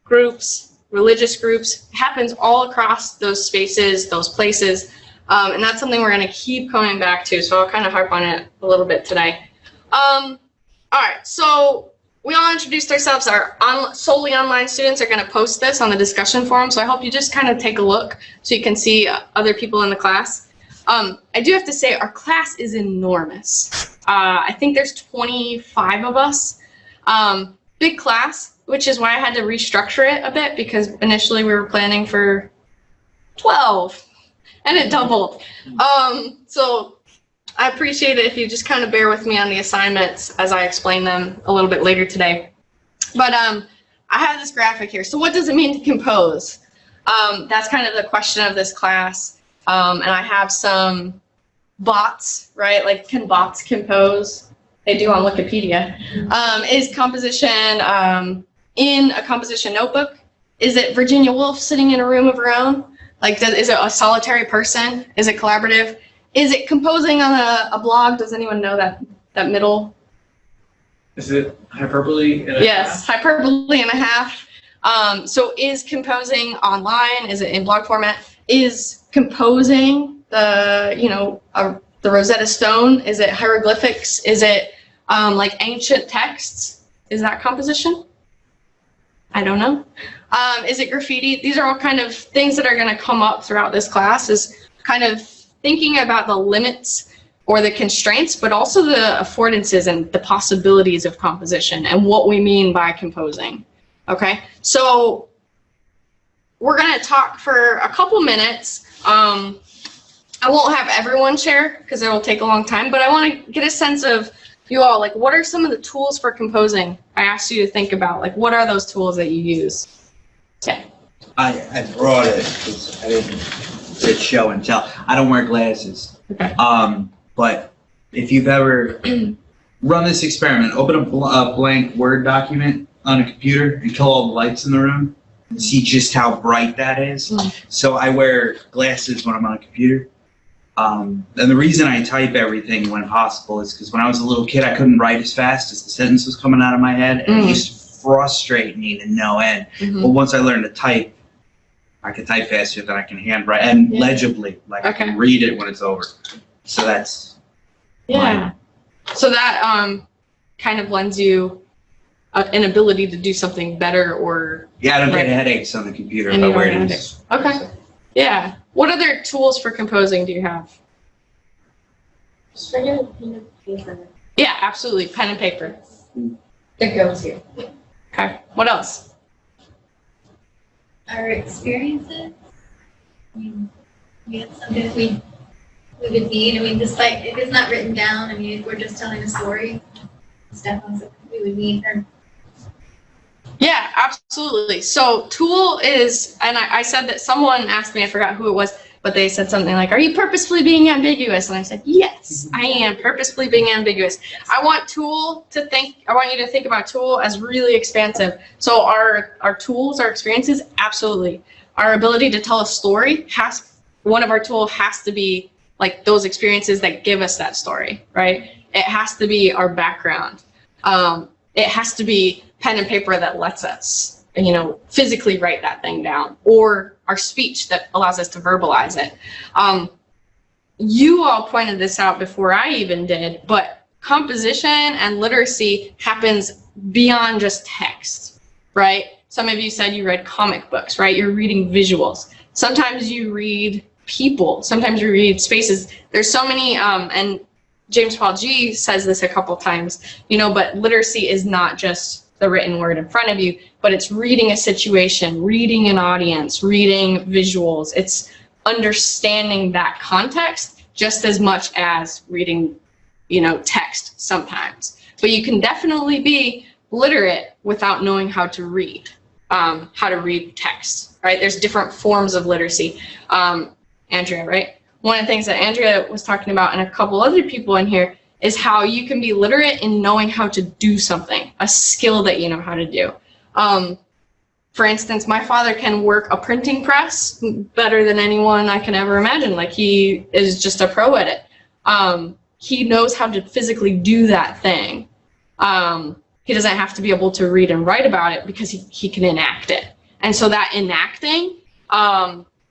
groups, religious groups. It happens all across those spaces, those places, and that's something we're going to keep coming back to, so I'll kind of harp on it a little bit today. All right, so we all introduced ourselves. Our solely online students are going to post this on the discussion forum, so I hope you just kind of take a look so you can see other people in the class. I do have to say our class is enormous. I think there's 25 of us. Big class, which is why I had to restructure it a bit, because initially we were planning for 12 and it doubled. So I appreciate it if you just kind of bear with me on the assignments as I explain them a little bit later today. But I have this graphic here. So what does it mean to compose? That's kind of the question of this class. And I have some bots, right? Like, can bots compose? They do on Wikipedia. Is composition in a composition notebook? Is it Virginia Woolf sitting in a room of her own? Like, is it a solitary person? Is it collaborative? Is it composing on a blog? Does anyone know that middle Is it hyperbole in a Yes, half? hyperbole and a half. So is composing online? Is it in blog format? Is composing the, the Rosetta Stone? Is it hieroglyphics? Is it like ancient texts? Is that composition? I don't know. Is it graffiti? These are all kind of things that are going to come up throughout this class, is kind of thinking about the limits or the constraints, but also the affordances and the possibilities of composition and what we mean by composing. Okay, so we're going to talk for a couple minutes. I won't have everyone share because it will take a long time, but I want to get a sense of you all, like, what are some of the tools for composing? I asked you to think about, like, what are those tools that you use? Okay. I brought it because I did show and tell. I don't wear glasses. Okay. But if you've ever run this experiment, open a blank Word document on a computer and kill all the lights in the room and see just how bright that is. So I wear glasses when I'm on a computer. And the reason I type everything when possible is because when I was a little kid, I couldn't write as fast as the sentence was coming out of my head, and it used to frustrate me to no end. But once I learned to type, I can type faster than I can handwrite, and legibly, like I can read it when it's over. So that's So that kind of lends you an ability to do something better, or I don't get headaches on the computer And if I you wear don't these. Okay. Yeah. What other tools for composing do you have? Just regular pen and paper. Yeah, absolutely. Pen and paper. It goes here. Okay. What else? Our experiences. I mean, we have something that we would need. I mean, just like, if it's not written down, I mean, if we're just telling a story, it's definitely something we would need. Yeah, absolutely. So tool is, and I said that someone asked me, I forgot who it was, but they said something like, are you purposefully being ambiguous? And I said, yes, I am purposefully being ambiguous. I want you to think about tool as really expansive. So our tools, our experiences, absolutely. Our ability to tell a story one of our tools has to be like those experiences that give us that story, right? It has to be our background. It has to be pen and paper that lets us, physically write that thing down, or our speech that allows us to verbalize it. You all pointed this out before I even did, but composition and literacy happens beyond just text, right? Some of you said you read comic books, right? You're reading visuals. Sometimes you read people. Sometimes you read spaces. There's so many, and James Paul G says this a couple times, but literacy is not just the written word in front of you, but it's reading a situation, reading an audience, reading visuals. It's understanding that context just as much as reading, text sometimes. But you can definitely be literate without knowing how to read text, right? There's different forms of literacy. Andrea, right? One of the things that Andrea was talking about, and a couple other people in here, is how you can be literate in knowing how to do something, a skill that you know how to do. For instance, my father can work a printing press better than anyone I can ever imagine. Like, he is just a pro at it. He knows how to physically do that thing. He doesn't have to be able to read and write about it because he can enact it. And so that enacting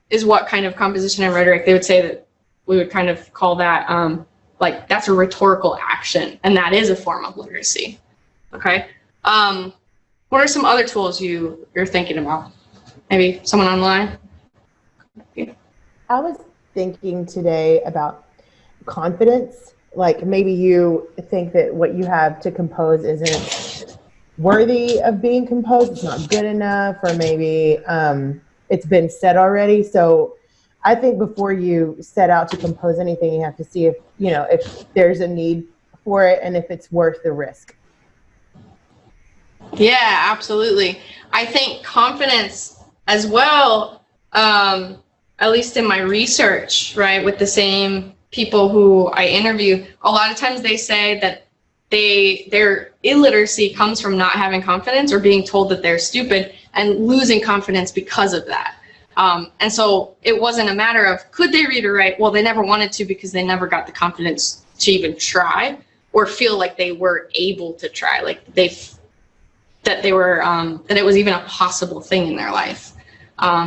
is what kind of composition and rhetoric, they would say that we would kind of call that like that's a rhetorical action, and that is a form of literacy. Okay. What are some other tools you're thinking about? Maybe someone online? I was thinking today about confidence. Like, maybe you think that what you have to compose isn't worthy of being composed, it's not good enough, or maybe it's been said already. So I think before you set out to compose anything, you have to see if there's a need for it and if it's worth the risk. Yeah, absolutely. I think confidence as well, at least in my research, right, with the same people who I interview, a lot of times they say that their illiteracy comes from not having confidence or being told that they're stupid and losing confidence because of that. And so it wasn't a matter of could they read or write? Well, they never wanted to because they never got the confidence to even try, or feel like they were able to try, like that they were that it was even a possible thing in their life.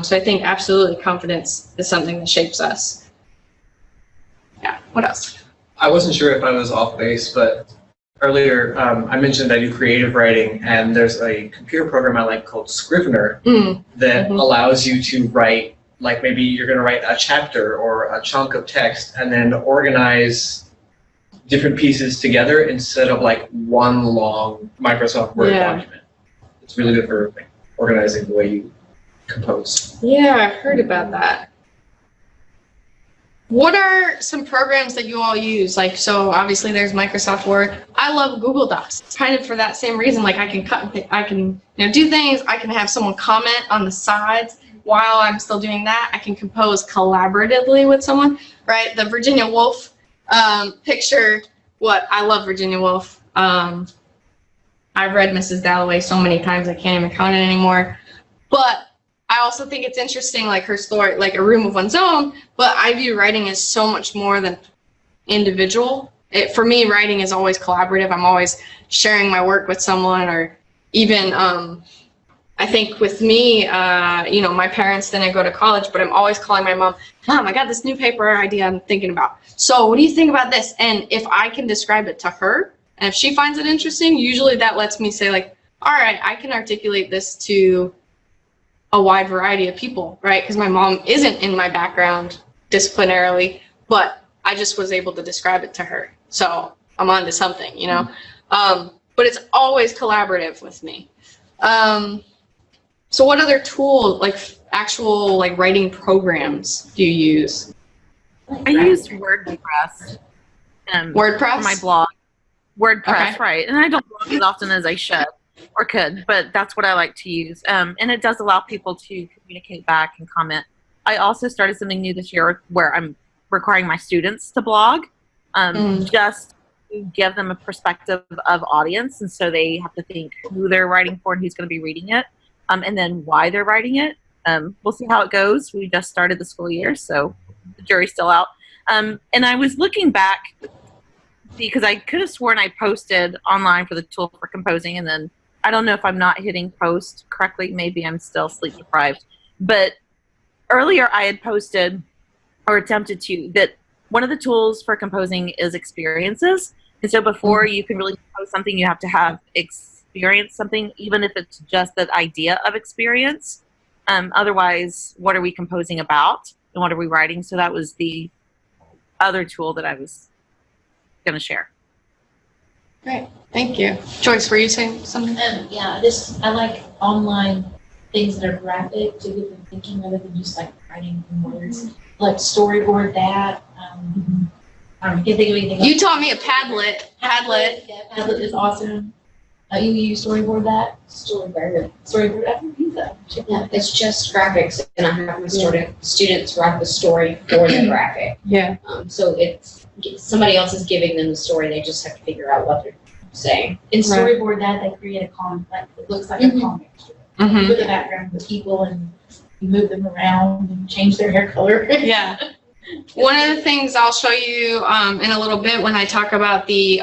So I think absolutely confidence is something that shapes us. Yeah. What else? I wasn't sure if I was off base, but earlier I mentioned I do creative writing, and there's a computer program I like called Scrivener that allows you to write, like maybe you're going to write a chapter or a chunk of text and then organize different pieces together instead of like one long Microsoft Word document. It's really good for organizing the way you compose. Yeah, I heard about that. What are some programs that you all use? Like, so obviously there's Microsoft Word. I love Google Docs. It's kind of for that same reason. Like I can cut, I can do things. I can have someone comment on the sides while I'm still doing that. I can compose collaboratively with someone, right? The Virginia Woolf picture. I love Virginia Woolf. I've read Mrs. Dalloway so many times I can't even count it anymore. But I also think it's interesting, like her story, like A Room of One's Own, but I view writing as so much more than individual. For me, writing is always collaborative. I'm always sharing my work with someone, or even, I think with me, my parents didn't go to college, but I'm always calling my mom, Mom, I got this new paper idea I'm thinking about. So what do you think about this? And if I can describe it to her, and if she finds it interesting, usually that lets me say like, all right, I can articulate this to a wide variety of people, right? Because my mom isn't in my background disciplinarily, but I just was able to describe it to her. So I'm on to something, But it's always collaborative with me. So what other tools, like actual like writing programs do you use? I use WordPress. WordPress? For my blog. WordPress, Okay. right. And I don't blog as often as I should or could, but that's what I like to use. And it does allow people to communicate back and comment. I also started something new this year where I'm requiring my students to blog, just to give them a perspective of audience. And so they have to think who they're writing for and who's going to be reading it, and then why they're writing it. We'll see how it goes. We just started the school year, so the jury's still out. And I was looking back because I could have sworn I posted online for the tool for composing, and then I don't know if I'm not hitting post correctly. Maybe I'm still sleep deprived. But earlier I had posted or attempted to that one of the tools for composing is experiences. And so before you can really compose something, you have to have experienced something, even if it's just that idea of experience. Otherwise, what are we composing about and what are we writing? So that was the other tool that I was going to share. Great, thank you. Joyce, were you saying something? Yeah, I like online things that are graphic to get them thinking rather than just like writing words. Like storyboard that. I can't think of anything. You taught me a Padlet. Padlet. Yeah, Padlet is awesome. You use storyboard that? Storyboard. I can use that. Yeah, it's just graphics, and I have my students write the story for the graphic. Yeah. So it's somebody else is giving them the story. They just have to figure out what they're saying. In storyboard that, they create a comic. Like it looks like a comic. With the background of the people, and you move them around and change their hair color. Yeah. One of the things I'll show you in a little bit when I talk about the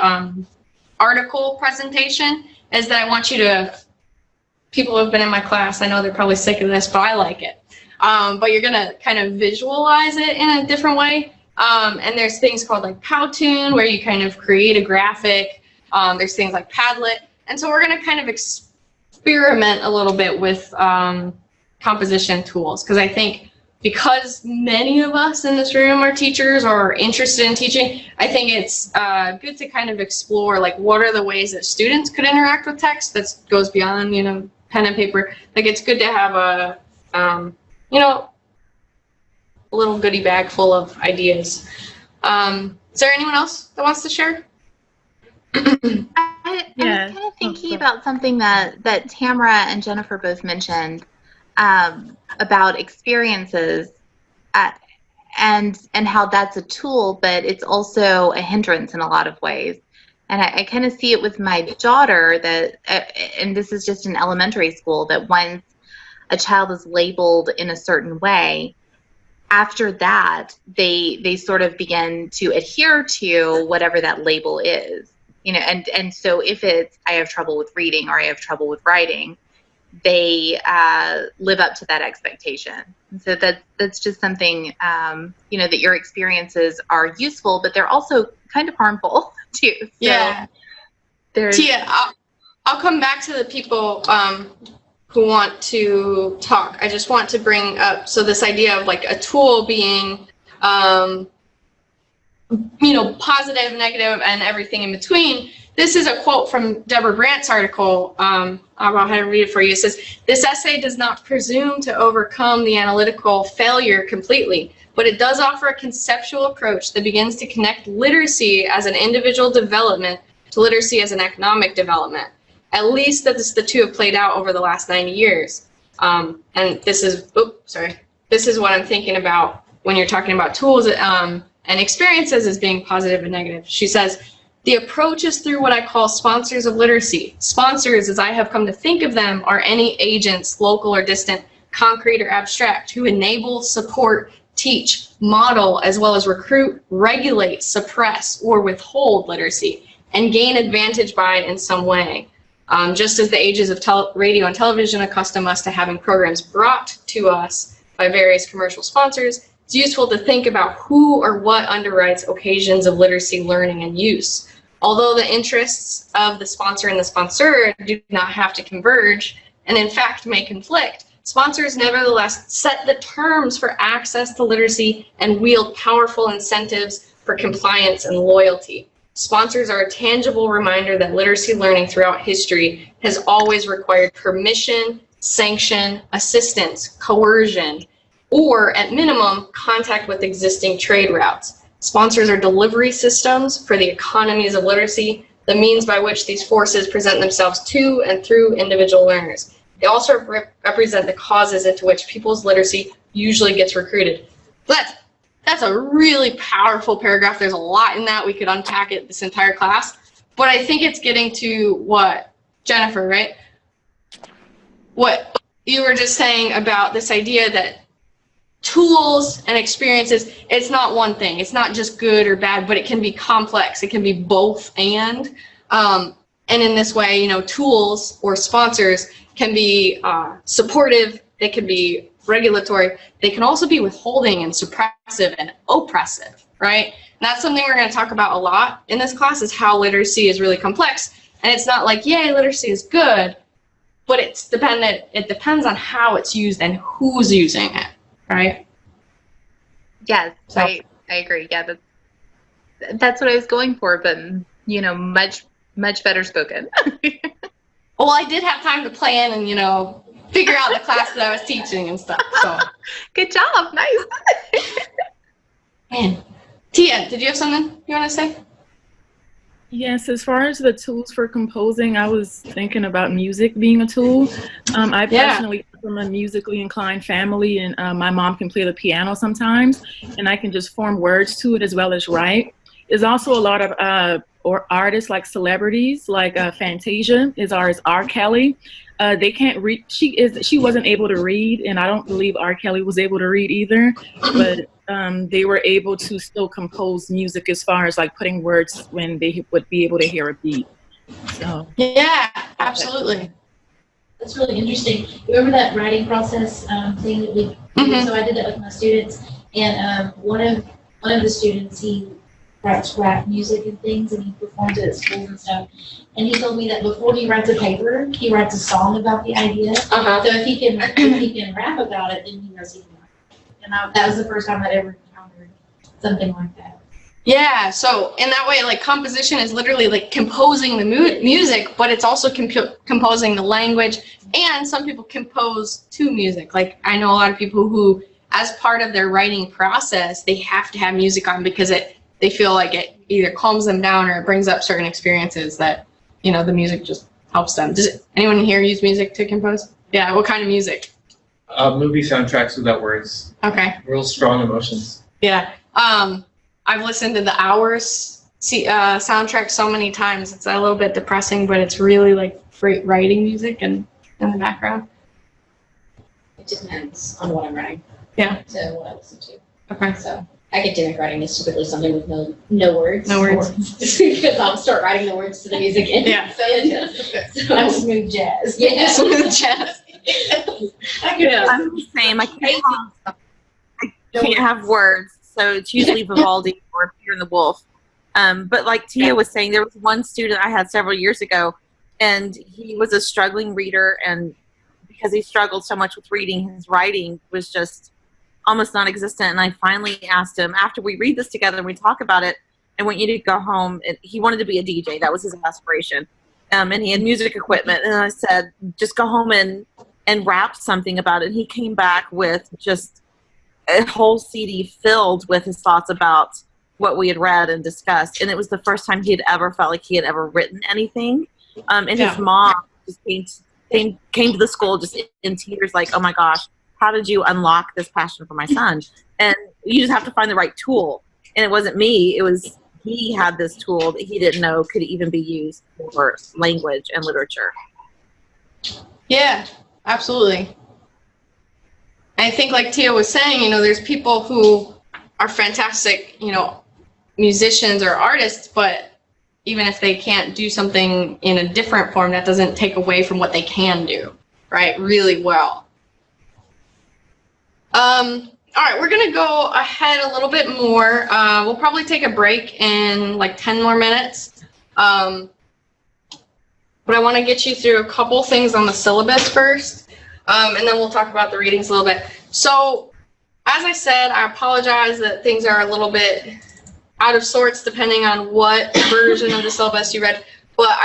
article presentation is that I want you to, people who have been in my class, I know they're probably sick of this, but I like it. But you're going to kind of visualize it in a different way. And there's things called like Powtoon where you kind of create a graphic. There's things like Padlet. And so we're going to kind of experiment a little bit with composition tools, because I think because many of us in this room are teachers or are interested in teaching, I think it's good to kind of explore like what are the ways that students could interact with text that goes beyond, pen and paper. Like it's good to have a, a little goodie bag full of ideas. Is there anyone else that wants to share? I was kind of thinking about something that Tamara and Jennifer both mentioned about experiences and how that's a tool, but it's also a hindrance in a lot of ways. And I kind of see it with my daughter that, and this is just in elementary school, that once a child is labeled in a certain way, after that, they sort of begin to adhere to whatever that label is. and so if it's, I have trouble with reading or I have trouble with writing, they live up to that expectation. And so that's just something, that your experiences are useful, but they're also kind of harmful too. So Yeah. Tia, I'll come back to the people who want to talk. I just want to bring up, so this idea of like a tool being, positive, negative, and everything in between. This is a quote from Deborah Brandt's article. I'll go ahead and read it for you. It says, "This essay does not presume to overcome the analytical failure completely, but it does offer a conceptual approach that begins to connect literacy as an individual development to literacy as an economic development. At least that the two have played out over the last 90 years. And this is, this is what I'm thinking about when you're talking about tools and experiences as being positive and negative. She says, the approach is through what I call sponsors of literacy. Sponsors, as I have come to think of them, are any agents, local or distant, concrete or abstract, who enable, support, teach, model, as well as recruit, regulate, suppress, or withhold literacy, and gain advantage by it in some way. Just as the ages of radio and television accustom us to having programs brought to us by various commercial sponsors, it's useful to think about who or what underwrites occasions of literacy learning and use. Although the interests of the sponsor and the sponsored do not have to converge, and in fact may conflict, sponsors nevertheless set the terms for access to literacy and wield powerful incentives for compliance and loyalty. Sponsors are a tangible reminder that literacy learning throughout history has always required permission, sanction, assistance, coercion, or at minimum, contact with existing trade routes. Sponsors are delivery systems for the economies of literacy, the means by which these forces present themselves to and through individual learners. They also represent the causes into which people's literacy usually gets recruited. That's a really powerful paragraph. There's a lot in that. We could unpack it this entire class. But I think it's getting to what, Jennifer, right? What you were just saying about this idea that tools and experiences, it's not one thing. It's not just good or bad, but it can be complex. It can be both and. And in this way, tools or sponsors can be supportive. They can be regulatory. They can also be withholding and suppressive and oppressive, right? And that's something we're going to talk about a lot in this class, is how literacy is really complex. And it's not like, yay, literacy is good, but it depends on how it's used and who's using it, right? Yes, So. I agree. Yeah, that's what I was going for, but much better spoken. Well, I did have time to plan and figure out the class that I was teaching and stuff. So good job, nice. Man, Tia, did you have something you want to say? Yes, as far as the tools for composing, I was thinking about music being a tool. I personally come from a musically inclined family, and my mom can play the piano sometimes, and I can just form words to it as well as write. There's also a lot of artists like celebrities, like Fantasia is ours, R. Kelly. They can't read. She wasn't able to read, and I don't believe R. Kelly was able to read either. But they were able to still compose music as far as like putting words when they would be able to hear a beat. So yeah, absolutely. That's really interesting. Remember that writing process thing that we did? So I did that with my students, and one of the students, he writes rap music and things, and he performs it at schools and stuff. And he told me that before he writes a paper, he writes a song about the idea. So if he can rap about it, then he knows he can write. And that was the first time I'd ever encountered something like that. Yeah, so in that way, like composition is literally like composing the music, but it's also composing the language. And some people compose to music. Like I know a lot of people who, as part of their writing process, they have to have music on because they feel like it either calms them down or it brings up certain experiences that, the music just helps them. Does anyone here use music to compose? Yeah, what kind of music? Movie soundtracks without words. Okay. Real strong emotions. Yeah. I've listened to the Hours soundtrack so many times. It's a little bit depressing, but it's really like great writing music and in the background. It depends on what I'm writing. Yeah. So what I listen to. Okay. So academic writing is typically something with no words. No words. Because I'll start writing the words to the music and Yeah. so, I'm smooth jazz. yeah. Smooth jazz. Yeah. I'm the same. I can't have words, so it's usually Vivaldi or Peter and the Wolf. But like Tia was saying, there was one student I had several years ago, and he was a struggling reader, and because he struggled so much with reading, his writing was just almost non-existent. And I finally asked him, after we read this together and we talk about it, I want you to go home. And he wanted to be a DJ. That was his aspiration. And he had music equipment. And I said, just go home and rap something about it. And he came back with just a whole CD filled with his thoughts about what we had read and discussed. And it was the first time he had ever felt like he had ever written anything. And his mom just came to the school just in tears, like, oh my gosh, how did you unlock this passion for my son? And you just have to find the right tool. And it wasn't me, it was he had this tool that he didn't know could even be used for language and literature. Yeah, absolutely. I think like Tia was saying, there's people who are fantastic, musicians or artists, but even if they can't do something in a different form, that doesn't take away from what they can do, right? Really well. All right, we're gonna go ahead a little bit more. We'll probably take a break in like 10 more minutes. But I wanna get you through a couple things on the syllabus first, and then we'll talk about the readings a little bit. So, as I said, I apologize that things are a little bit out of sorts depending on what version of the syllabus you read, but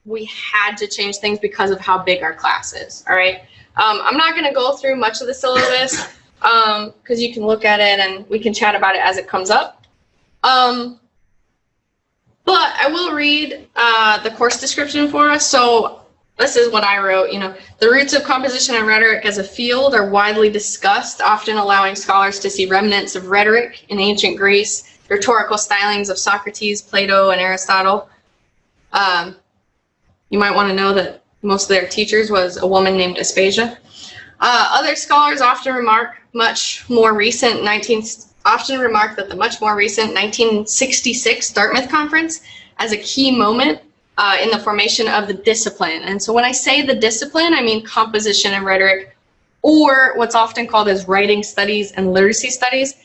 we had to change things because of how big our class is, all right? I'm not gonna go through much of the syllabus because you can look at it and we can chat about it as it comes up. But I will read the course description for us. So this is what I wrote, the roots of composition and rhetoric as a field are widely discussed, often allowing scholars to see remnants of rhetoric in ancient Greece, rhetorical stylings of Socrates, Plato, and Aristotle. You might want to know that most of their teachers was a woman named Aspasia. Other scholars often remark that the much more recent 1966 Dartmouth Conference as a key moment in the formation of the discipline. And so when I say the discipline, I mean composition and rhetoric, or what's often called as writing studies and literacy studies.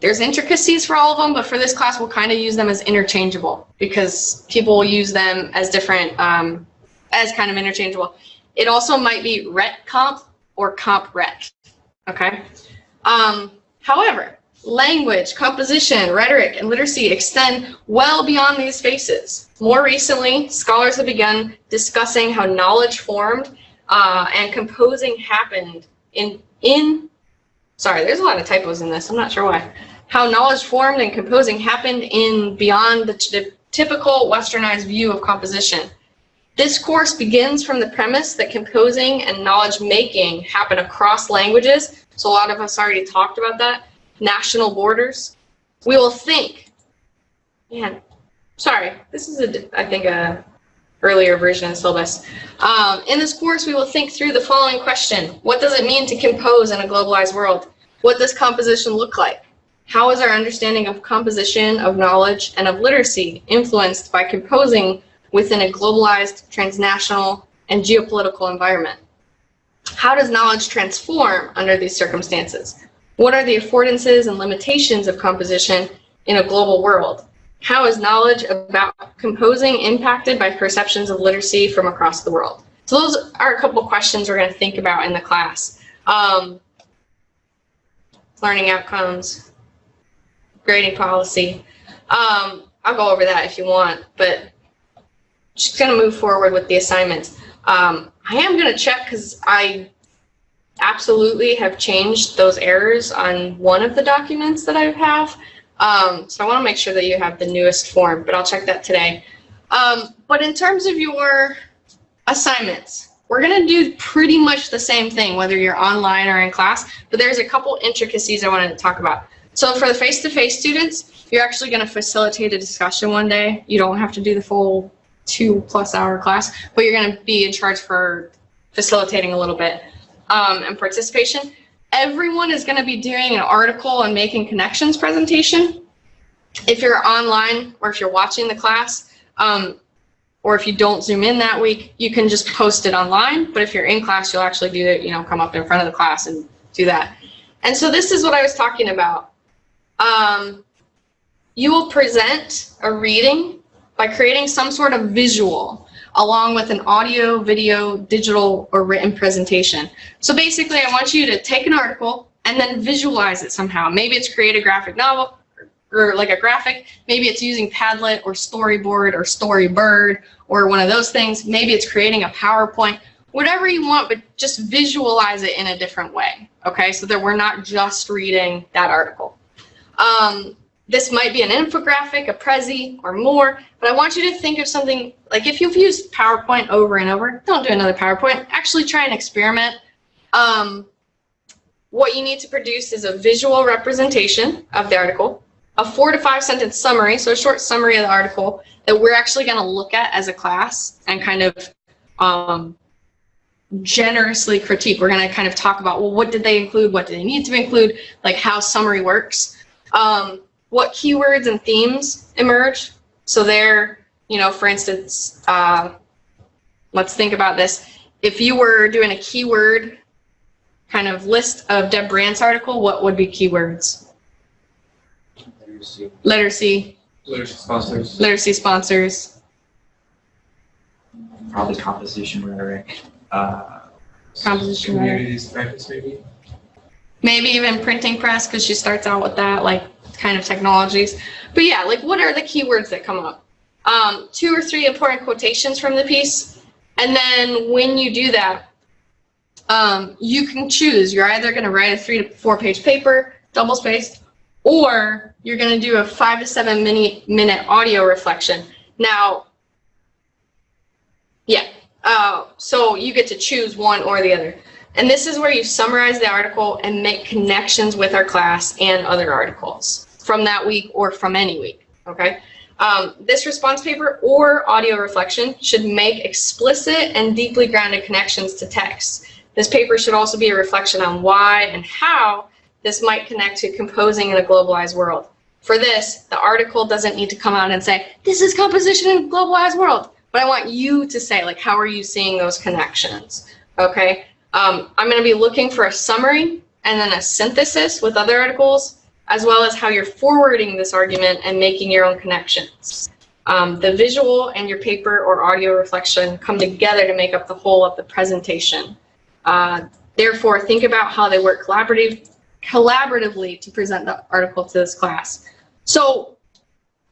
There's intricacies for all of them, but for this class, we'll kind of use them as interchangeable because people will use them as different, as kind of interchangeable. It also might be ret comp or comp ret, okay? However, language, composition, rhetoric, and literacy extend well beyond these spaces. More recently, scholars have begun discussing how knowledge formed and composing happened sorry, there's a lot of typos in this, I'm not sure why. How knowledge formed and composing happened beyond the typical westernized view of composition. This course begins from the premise that composing and knowledge making happen across languages. So a lot of us already talked about that. National borders. We will think, this is I think a earlier version of the syllabus. In this course, we will think through the following question. What does it mean to compose in a globalized world? What does composition look like? How is our understanding of composition, of knowledge, and of literacy influenced by composing within a globalized, transnational, and geopolitical environment? How does knowledge transform under these circumstances? What are the affordances and limitations of composition in a global world? How is knowledge about composing impacted by perceptions of literacy from across the world? So those are a couple questions we're going to think about in the class. Learning outcomes, grading policy. I'll go over that if you want, but just going to move forward with the assignments. I am going to check because I absolutely have changed those errors on one of the documents that I have. So I want to make sure that you have the newest form, but I'll check that today. But in terms of your assignments, we're going to do pretty much the same thing, whether you're online or in class, but there's a couple intricacies I wanted to talk about. So for the face-to-face students, you're actually going to facilitate a discussion one day. You don't have to do the full 2+ hour class, but you're going to be in charge for facilitating a little bit and participation. everyone is going to be doing an article and making connections presentation. If you're online or if you're watching the class, or if you don't Zoom in that week, you can just post it online. But if you're in class, you'll actually do it, come up in front of the class and do that. And so this is what I was talking about. You will present a reading by creating some sort of visual along with an audio, video, digital, or written presentation. So basically, I want you to take an article and then visualize it somehow. Maybe it's create a graphic novel or like a graphic. Maybe it's using Padlet or Storyboard or Storybird or one of those things. Maybe it's creating a PowerPoint, whatever you want, but just visualize it in a different way, okay? So that we're not just reading that article. This might be an infographic, a Prezi, or more, but I want you to think of something, like if you've used PowerPoint over and over, don't do another PowerPoint. Actually try and experiment. What you need to produce is a visual representation of the article, a 4 to 5 sentence summary, so a short summary of the article that we're actually going to look at as a class and kind of generously critique. We're going to kind of talk about, well, what did they include? What do they need to include? Like how summary works. What keywords and themes emerge. So there, for instance, let's think about this. If you were doing a keyword kind of list of Deb Brandt's article, what would be keywords? Letter C. Literacy sponsors. Literacy sponsors. Probably composition rhetoric. Composition rhetoric. Communities practice, maybe. Maybe even printing press, because she starts out with that, like kind of technologies. But yeah, like what are the keywords that come up? 2 or 3 important quotations from the piece. And then when you do that, you can choose. You're either going to write a 3 to 4 page paper, double spaced, or you're going to do a 5 to 7 minute audio reflection. Now, yeah, so you get to choose one or the other. And this is where you summarize the article and make connections with our class and other articles from that week or from any week, okay? This response paper or audio reflection should make explicit and deeply grounded connections to text. This paper should also be a reflection on why and how this might connect to composing in a globalized world. For this, the article doesn't need to come out and say, this is composition in a globalized world, but I want you to say, like, how are you seeing those connections, okay? I'm going to be looking for a summary and then a synthesis with other articles, as well as how you're forwarding this argument and making your own connections. The visual and your paper or audio reflection come together to make up the whole of the presentation. Therefore, think about how they work collaboratively to present the article to this class. So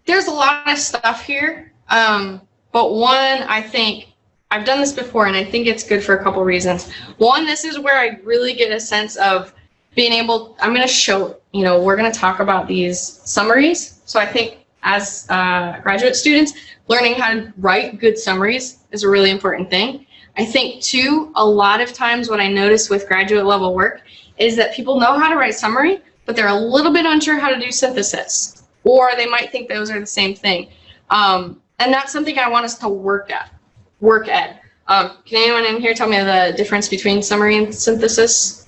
there's a lot of stuff here, but one, I think, I've done this before and I think it's good for a couple reasons. One, this is where I really get a sense of being able, I'm going to show, we're going to talk about these summaries. So I think as graduate students, learning how to write good summaries is a really important thing. I think too, a lot of times what I notice with graduate level work is that people know how to write summary, but they're a little bit unsure how to do synthesis, or they might think those are the same thing. And that's something I want us to work at. Can anyone in here tell me the difference between summary and synthesis?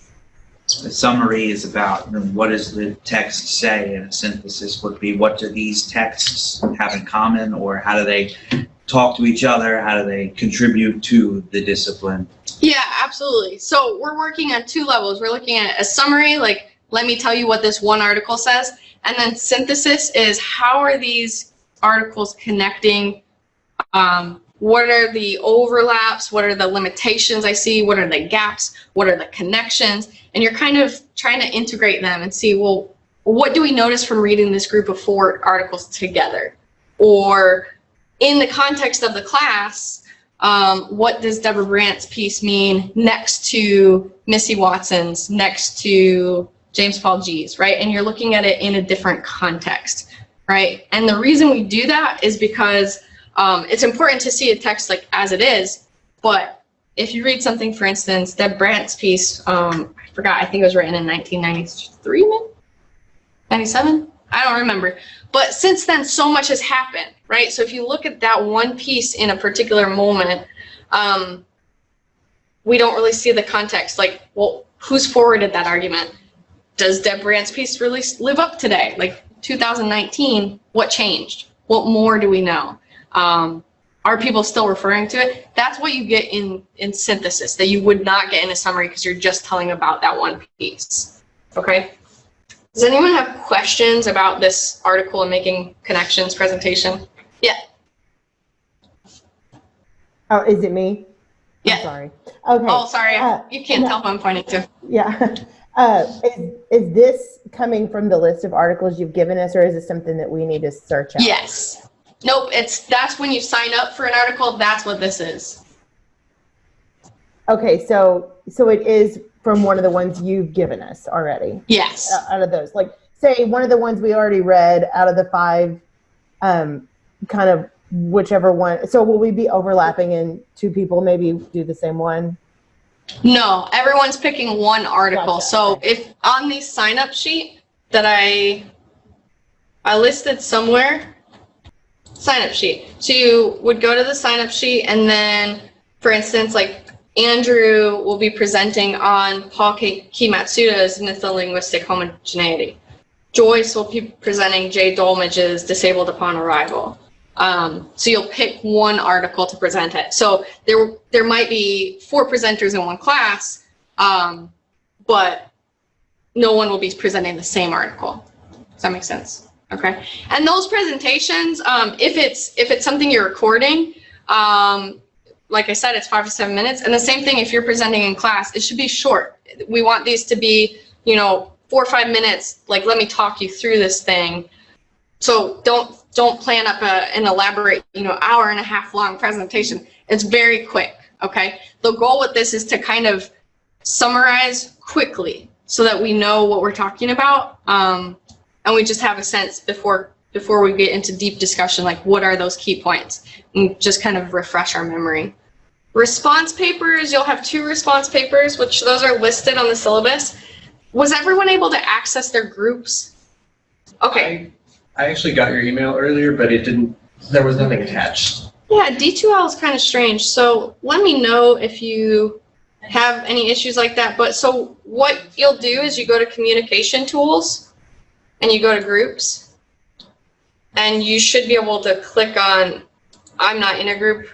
The summary is about what does the text say, and a synthesis would be what do these texts have in common, or how do they talk to each other, how do they contribute to the discipline? Yeah, absolutely. So we're working on 2 levels. We're looking at a summary, like let me tell you what this one article says, and then synthesis is how are these articles connecting. What are the overlaps? What are the limitations I see? What are the gaps? What are the connections? And you're kind of trying to integrate them and see, well, what do we notice from reading this group of 4 articles together? Or in the context of the class, what does Deborah Brandt's piece mean next to Missy Watson's, next to James Paul G's, right? And you're looking at it in a different context, right? And the reason we do that is because it's important to see a text like as it is, but if you read something, for instance, Deb Brandt's piece, I forgot, I think it was written in 1993, maybe? 97? I don't remember. But since then, so much has happened, right? So if you look at that one piece in a particular moment, we don't really see the context. Like, well, who's forwarded that argument? Does Deb Brandt's piece really live up today? Like 2019, what changed? What more do we know? Are people still referring to it? That's what you get in synthesis that you would not get in a summary because you're just telling about that one piece. Okay? Does anyone have questions about this article and making connections presentation? Yeah. Oh, is it me? Yeah. I'm sorry. Okay. Oh, sorry. You can't tell who I'm pointing to. Yeah. Is this coming from the list of articles you've given us, or is this something that we need to search out? Yes. Nope. That's when you sign up for an article. That's what this is. Okay. So it is from one of the ones you've given us already. Yes. Out of those, like say one of the ones we already read out of the 5, kind of whichever one. So will we be overlapping and 2 people maybe do the same one? No, everyone's picking one article. Gotcha. So if on the sign up sheet that I listed somewhere, sign up sheet. So you would go to the sign up sheet and then, for instance, like Andrew will be presenting on Paul K. Matsuda's Mytholinguistic Homogeneity. Joyce will be presenting Jay Dolmage's Disabled Upon Arrival. So you'll pick one article to present it. So there might be 4 presenters in one class, but no one will be presenting the same article. Does that make sense? Okay. And those presentations, if it's something you're recording, like I said, it's 5 to 7 minutes. And the same thing if you're presenting in class, it should be short. We want these to be, 4 or 5 minutes. Like, let me talk you through this thing. So don't plan up an elaborate, hour and a half long presentation. It's very quick, okay? The goal with this is to kind of summarize quickly so that we know what we're talking about, and we just have a sense before we get into deep discussion, like what are those key points, and just kind of refresh our memory. Response papers, you'll have 2 response papers, which those are listed on the syllabus. Was everyone able to access their groups? Okay. I actually got your email earlier, but there was nothing attached. Yeah, D2L is kind of strange. So let me know if you have any issues like that. But so what you'll do is you go to communication tools and you go to groups, and you should be able to click on, I'm not in a group,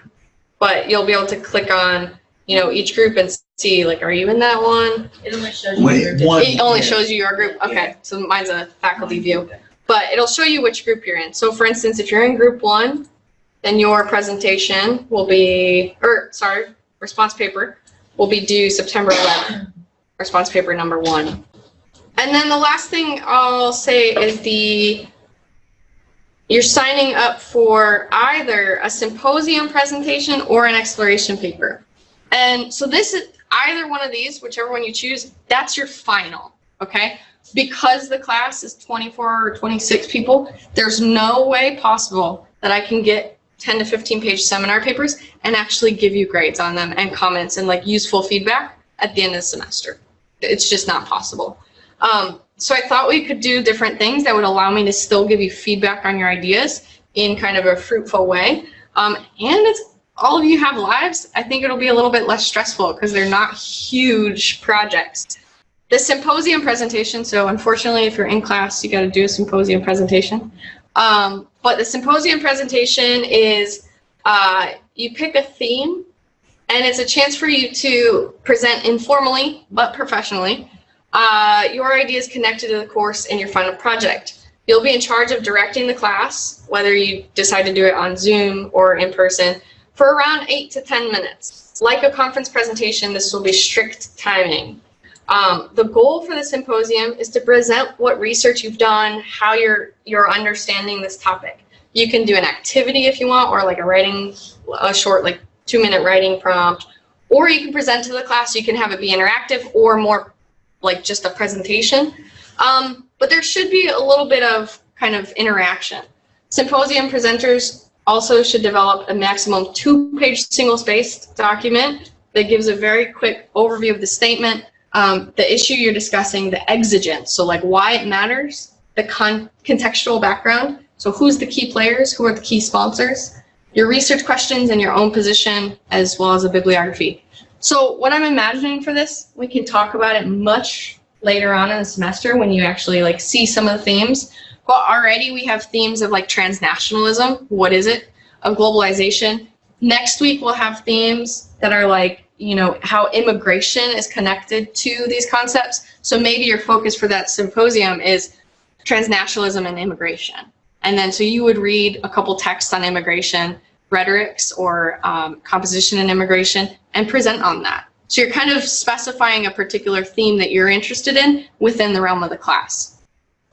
but you'll be able to click on, each group and see, like, are you in that one? It only shows you your group. It only shows you your group. Okay, so mine's a faculty view. But it'll show you which group you're in. So for instance, if you're in group 1, then your presentation will be, response paper will be due September 11th, response paper number 1. And then the last thing I'll say is you're signing up for either a symposium presentation or an exploration paper. And so this is either one of these, whichever one you choose, that's your final, okay? Because the class is 24 or 26 people, there's no way possible that I can get 10 to 15 page seminar papers and actually give you grades on them and comments and like useful feedback at the end of the semester. It's just not possible. So I thought we could do different things that would allow me to still give you feedback on your ideas in kind of a fruitful way. And all of you have lives. I think it'll be a little bit less stressful because they're not huge projects. The symposium presentation, so unfortunately if you're in class, you got to do a symposium presentation. But the symposium presentation is you pick a theme, and it's a chance for you to present informally but professionally your ideas connected to the course and your final project. You'll be in charge of directing the class, whether you decide to do it on Zoom or in person, for around 8 to 10 minutes. Like a conference presentation, this will be strict timing. The goal for the symposium is to present what research you've done, how you're understanding this topic. You can do an activity if you want, or like a short, like 2-minute writing prompt, or you can present to the class. You can have it be interactive or more like just a presentation. But there should be a little bit of kind of interaction. Symposium presenters also should develop a maximum 2-page single-spaced document that gives a very quick overview of the statement, the issue you're discussing, the exigence, so like why it matters, the contextual background, so who's the key players, who are the key sponsors, your research questions and your own position, as well as a bibliography. So what I'm imagining for this, we can talk about it much later on in the semester when you actually like see some of the themes. But already we have themes of like transnationalism. What is it? Of globalization. Next week we'll have themes that are like, you know, how immigration is connected to these concepts. So maybe your focus for that symposium is transnationalism and immigration. And then so you would read a couple texts on immigration, rhetorics, or composition and immigration, and present on that. So you're kind of specifying a particular theme that you're interested in within the realm of the class.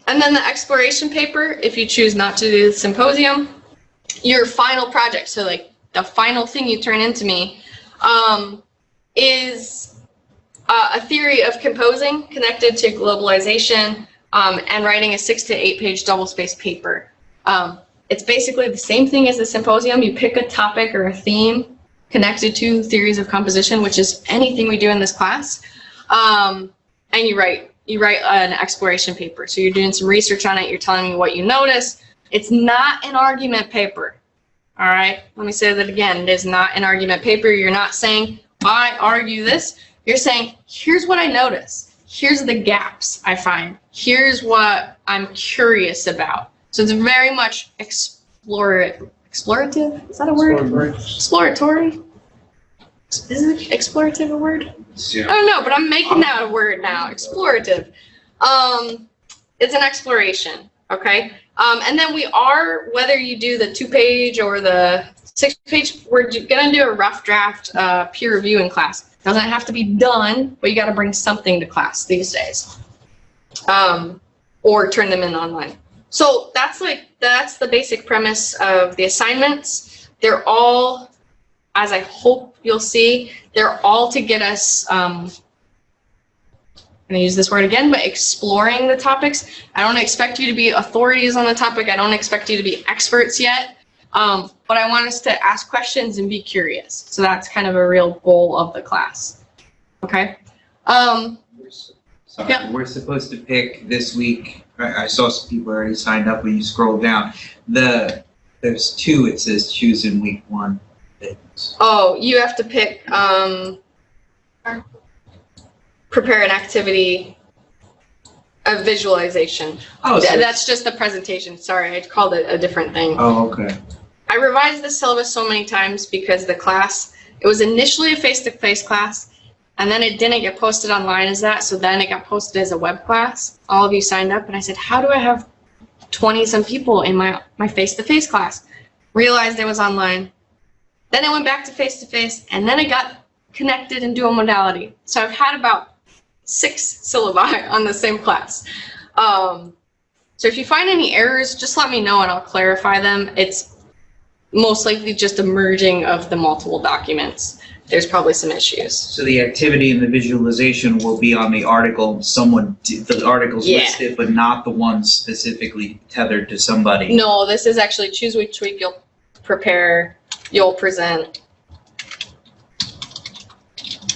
And then the exploration paper, if you choose not to do the symposium, your final project, so like the final thing you turn into me, is a theory of composing connected to globalization, and writing a 6 to 8 page double-spaced paper. It's basically the same thing as the symposium. You pick a topic or a theme connected to theories of composition, which is anything we do in this class, and you write an exploration paper. So you're doing some research on it. You're telling me what you notice. It's not an argument paper. All right, let me say that again. It is not an argument paper. You're not saying, I argue this. You're saying, here's what I notice. Here's the gaps I find. Here's what I'm curious about. So it's very much explorative. Is that a word? Exploratory. Is it explorative a word? Yeah. I don't know, but I'm making that a word now. Explorative. It's an exploration, okay? And then we are, whether you do the 2-page or the 6-page, we're gonna do a rough draft peer review in class. Doesn't have to be done, but you gotta bring something to class these days. Or turn them in online. So that's the basic premise of the assignments. They're all, as I hope you'll see, they're all to get us, I'm gonna use this word again, but exploring the topics. I don't expect you to be authorities on the topic. I don't expect you to be experts yet, but I want us to ask questions and be curious. So that's kind of a real goal of the class, okay? Sorry, we're supposed to pick this week. I saw some people already signed up when you scroll down. There's 2, it says choose in week 1. Oh, you have to pick, prepare an activity of visualization. Oh, so that's just the presentation. Sorry, I called it a different thing. Oh, okay. I revised the syllabus so many times because the class, it was initially a face-to-face class, and then it didn't get posted online as that, so then it got posted as a web class. All of you signed up, and I said, how do I have 20-some people in my face-to-face class? Realized it was online. Then it went back to face-to-face, and then it got connected in dual modality. So I've had about 6 syllabi on the same class. So if you find any errors, just let me know and I'll clarify them. It's most likely just a merging of the multiple documents. There's probably some issues. So the activity and the visualization will be on the article. The article's listed, but not the one specifically tethered to somebody. No, this is actually choose which week you'll prepare, you'll present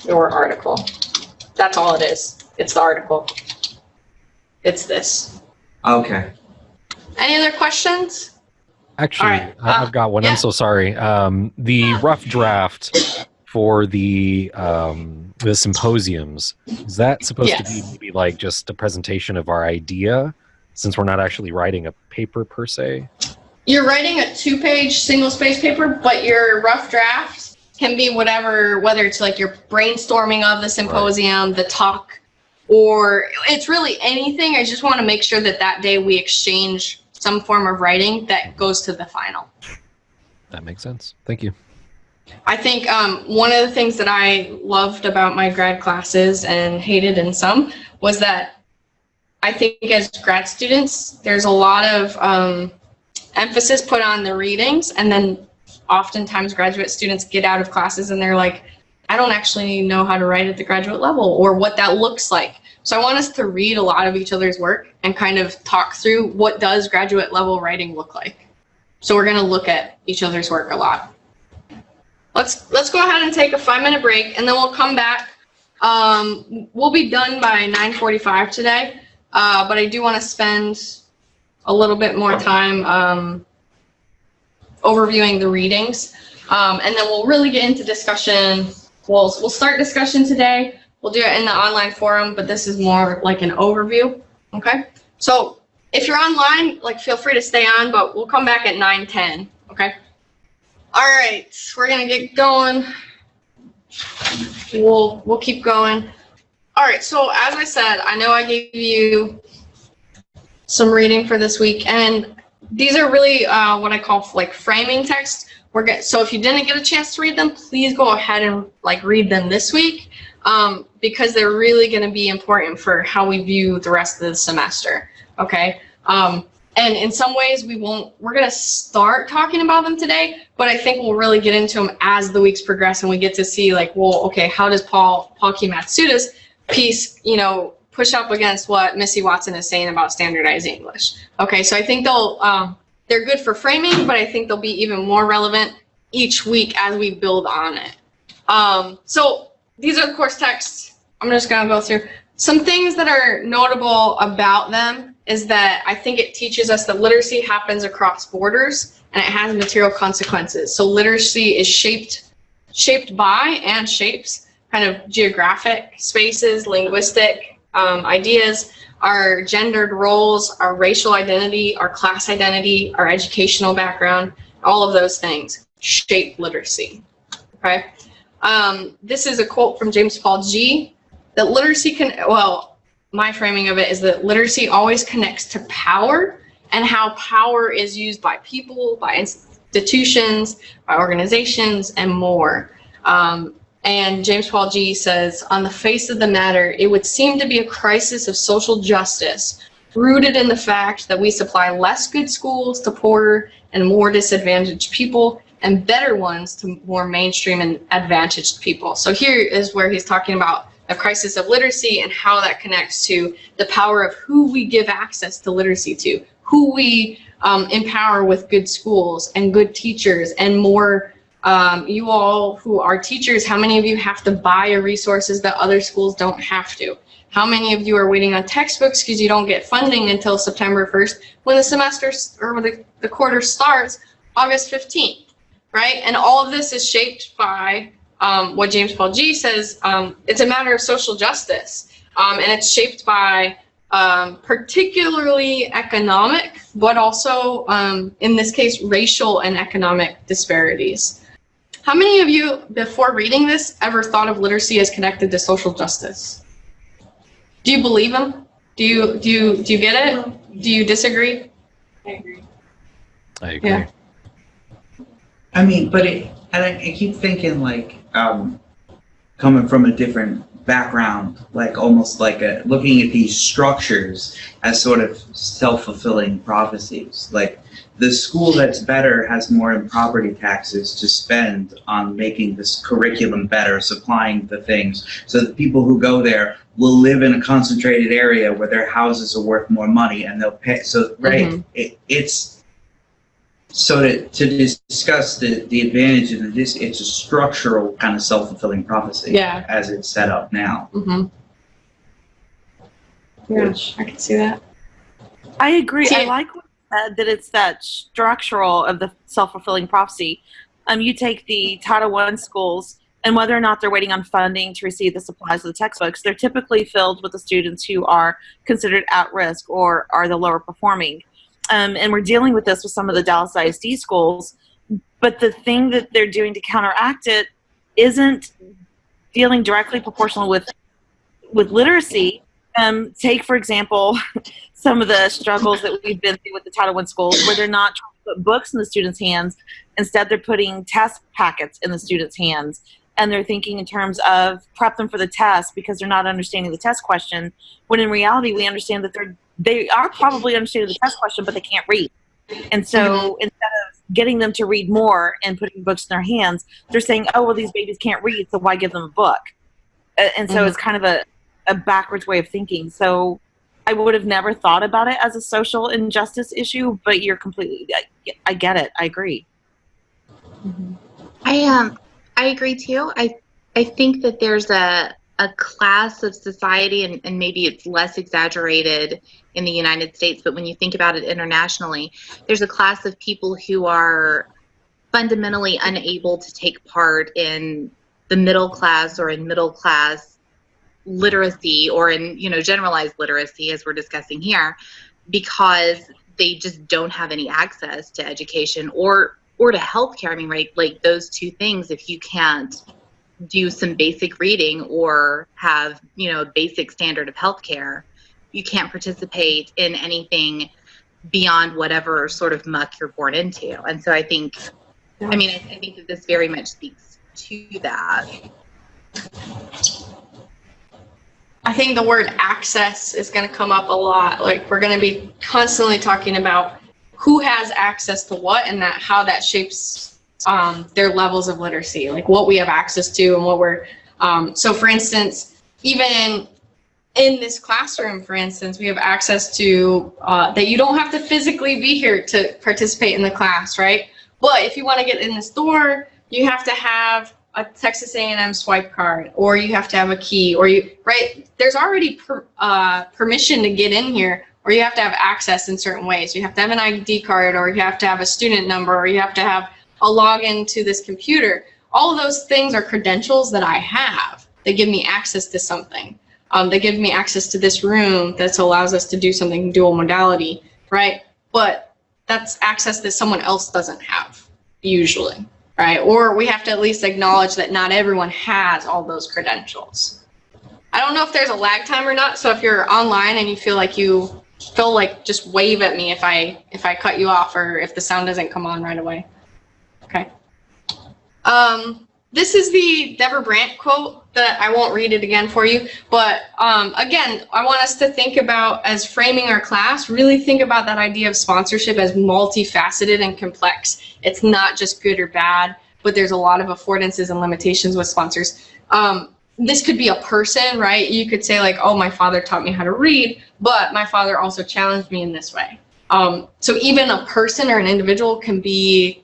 your article. That's all it is. It's the article. It's this. Okay. Any other questions? Actually, All right. I've got one. Yeah. I'm so sorry. The rough draft for the symposiums, is that supposed to be maybe like just a presentation of our idea, since we're not actually writing a paper per se? You're writing a 2-page single-space paper, but your rough draft can be whatever, whether it's like your brainstorming of the symposium, the talk, or it's really anything. I just want to make sure that that day we exchange some form of writing that goes to the final. That makes sense. Thank you. I think one of the things that I loved about my grad classes and hated in some was that I think as grad students, there's a lot of emphasis put on the readings, and then oftentimes graduate students get out of classes and they're like, I don't actually know how to write at the graduate level or what that looks like. So I want us to read a lot of each other's work and kind of talk through what does graduate level writing look like. So we're going to look at each other's work a lot. Let's go ahead and take a 5-minute break, and then we'll come back. We'll be done by 9:45 today, but I do want to spend a little bit more time overviewing the readings, and then we'll really get into discussion we'll start discussion today. We'll do it in the online forum, but this is more like an overview. Okay. So if you're online, like feel free to stay on, but we'll come back at 9:10. Okay. All right, we're gonna get going. We'll keep going. All right. So as I said, I know I gave you some reading for this week, and these are really what I call like framing text. So if you didn't get a chance to read them, please go ahead and like read them this week, because they're really going to be important for how we view the rest of the semester. Okay. And in some ways we're going to start talking about them today, but I think we'll really get into them as the weeks progress and we get to see like, well, okay, how does Paul Q. Matsuda's piece, push up against what Missy Watson is saying about standardized English. Okay, so I think they're good for framing, but I think they'll be even more relevant each week as we build on it. So these are the course texts. I'm just gonna go through some things that are notable about them. Is that I think it teaches us that literacy happens across borders and it has material consequences. So literacy is shaped by and shapes kind of geographic spaces, linguistic ideas, our gendered roles, our racial identity, our class identity, our educational background, all of those things shape literacy. Okay. This is a quote from James Paul G. That literacy my framing of it is that literacy always connects to power and how power is used by people, by institutions, by organizations, and more. And James Paul G says, on the face of the matter, it would seem to be a crisis of social justice rooted in the fact that we supply less good schools to poorer and more disadvantaged people and better ones to more mainstream and advantaged people. So here is where he's talking about a crisis of literacy and how that connects to the power of who we give access to literacy to, who we empower with good schools and good teachers and more. You all who are teachers, how many of you have to buy your resources that other schools don't have to? How many of you are waiting on textbooks because you don't get funding until September 1st when the semester or when the quarter starts August 15th, right? And all of this is shaped by what James Paul G says, it's a matter of social justice, and it's shaped by particularly economic, but also, in this case, racial and economic disparities. How many of you, before reading this, ever thought of literacy as connected to social justice? Do you believe him? Do you get it? Do you disagree? I agree. I agree. Yeah. I mean, but I keep thinking like, coming from a different background, like almost like looking at these structures as sort of self-fulfilling prophecies. Like the school that's better has more in property taxes to spend on making this curriculum better, supplying the things, so that people who go there will live in a concentrated area where their houses are worth more money and they'll pay. So, right, Mm-hmm. it's so to discuss the advantage of this, it's a structural kind of self-fulfilling prophecy as it's set up now. Mm-hmm. Yeah, I can see that. I agree. I like what you said, that it's that structural of the self-fulfilling prophecy. You take the Title I schools, and whether or not they're waiting on funding to receive the supplies of the textbooks, they're typically filled with the students who are considered at risk or are the lower performing. And we're dealing with this with some of the Dallas ISD schools, but the thing that they're doing to counteract it isn't dealing directly proportional with literacy. Take, for example, some of the struggles that we've been through with the Title I schools, where they're not trying to put books in the students' hands. Instead, they're putting test packets in the students' hands, and they're thinking in terms of prep them for the test because they're not understanding the test question, when in reality we understand that they are probably understanding the test question, but they can't read. And so instead of getting them to read more and putting books in their hands, they're saying, oh, well, these babies can't read, so why give them a book? And so it's kind of a backwards way of thinking. So I would have never thought about it as a social injustice issue, but you're completely, I get it. I agree. I agree too. I think that there's a class of society, and maybe it's less exaggerated in the United States, but when you think about it internationally, there's a class of people who are fundamentally unable to take part in the middle class or in middle class literacy or in, you know, generalized literacy as we're discussing here, because they just don't have any access to education or to healthcare. I mean, right, like those two things, if you can't do some basic reading or have, you know, a basic standard of healthcare, you can't participate in anything beyond whatever sort of muck you're born into. And so I think, I mean, I think that this very much speaks to that. I think the word access is going to come up a lot. Like, we're going to be constantly talking about who has access to what, and that how that shapes their levels of literacy, like what we have access to and what we're so for instance, even in this classroom, for instance, we have access to that you don't have to physically be here to participate in the class, right? But if you want to get in this door, you have to have a Texas A&M swipe card, or you have to have a key, or right? There's already permission to get in here, or you have to have access in certain ways. You have to have an ID card, or you have to have a student number, or you have to have a login to this computer. All of those things are credentials that I have. They give me access to something. They give me access to this room that allows us to do something dual modality, right? But that's access that someone else doesn't have, usually. Right? Or we have to at least acknowledge that not everyone has all those credentials. I don't know if there's a lag time or not, so if you're online and you feel like just wave at me if I cut you off or if the sound doesn't come on right away. Okay. This is the Deborah Brandt quote that I won't read it again for you, but again, I want us to think about, as framing our class, really think about that idea of sponsorship as multifaceted and complex. It's not just good or bad, but there's a lot of affordances and limitations with sponsors. This could be a person, right? You could say like, oh, my father taught me how to read, but my father also challenged me in this way. So even a person or an individual can be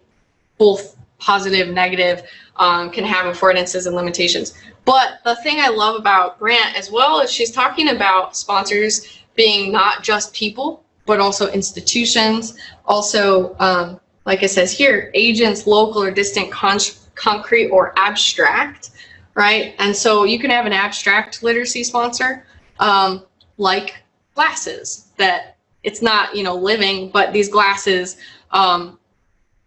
both positive, negative, can have affordances and limitations. But the thing I love about Grant as well is she's talking about sponsors being not just people, but also institutions, also, like it says here, agents, local or distant, concrete or abstract, right? And so you can have an abstract literacy sponsor, like glasses, that it's not, you know, living, but these glasses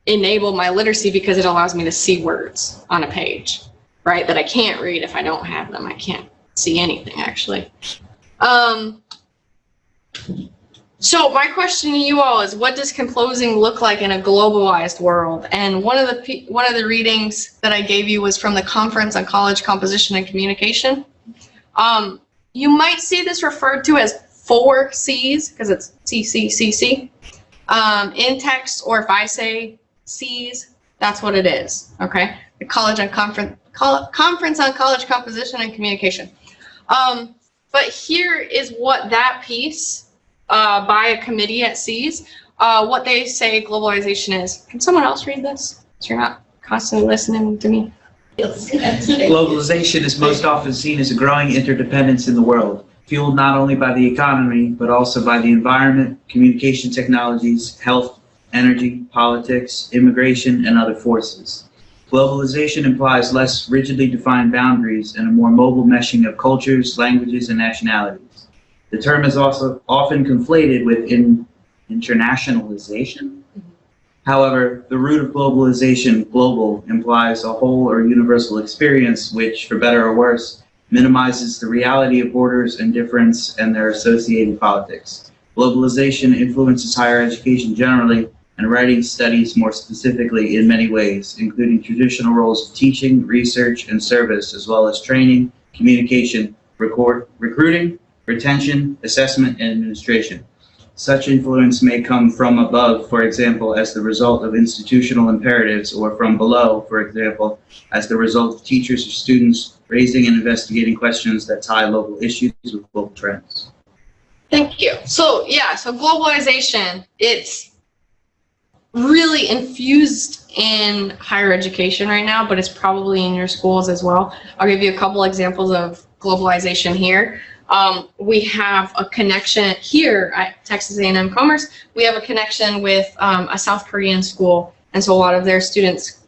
enable my literacy because it allows me to see words on a page, right? That I can't read if I don't have them. I can't see anything, actually. So my question to you all is, what does composing look like in a globalized world? And one of the readings that I gave you was from the Conference on College Composition and Communication. You might see this referred to as 4 C's because it's CCCC in text, or if I say C's, that's what it is. Okay, the Conference on College Composition and Communication. But here is what that piece by a committee at C's, what they say globalization is. Can someone else read this, so you're not constantly listening to me? Globalization is most often seen as a growing interdependence in the world, fueled not only by the economy, but also by the environment, communication technologies, health, energy, politics, immigration, and other forces. Globalization implies less rigidly defined boundaries and a more mobile meshing of cultures, languages, and nationalities. The term is also often conflated with internationalization. However, the root of globalization, global, implies a whole or universal experience which, for better or worse, minimizes the reality of borders and difference and their associated politics. Globalization influences higher education generally, and writing studies more specifically in many ways, including traditional roles of teaching, research, and service, as well as training, communication, recruiting, retention, assessment, and administration. Such influence may come from above, for example, as the result of institutional imperatives, or from below, for example, as the result of teachers or students raising and investigating questions that tie local issues with global trends. Thank you. So yeah, so globalization, it's really infused in higher education right now, but it's probably in your schools as well. I'll give you a couple examples of globalization here. We have a connection here at Texas A&M-Commerce. We have a connection with a South Korean school And so a lot of their students,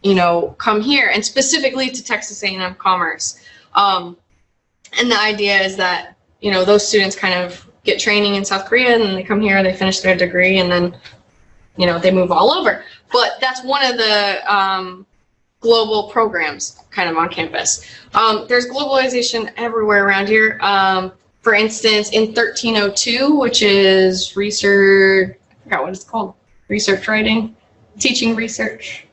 come here, and specifically to Texas A&M-Commerce. And the idea is that, those students kind of get training in South Korea, and then they come here, they finish their degree, and then, they move all over. But that's one of the global programs kind of on campus. There's globalization everywhere around here. For instance, in 1302, which is research, I forgot what it's called, research writing, teaching research.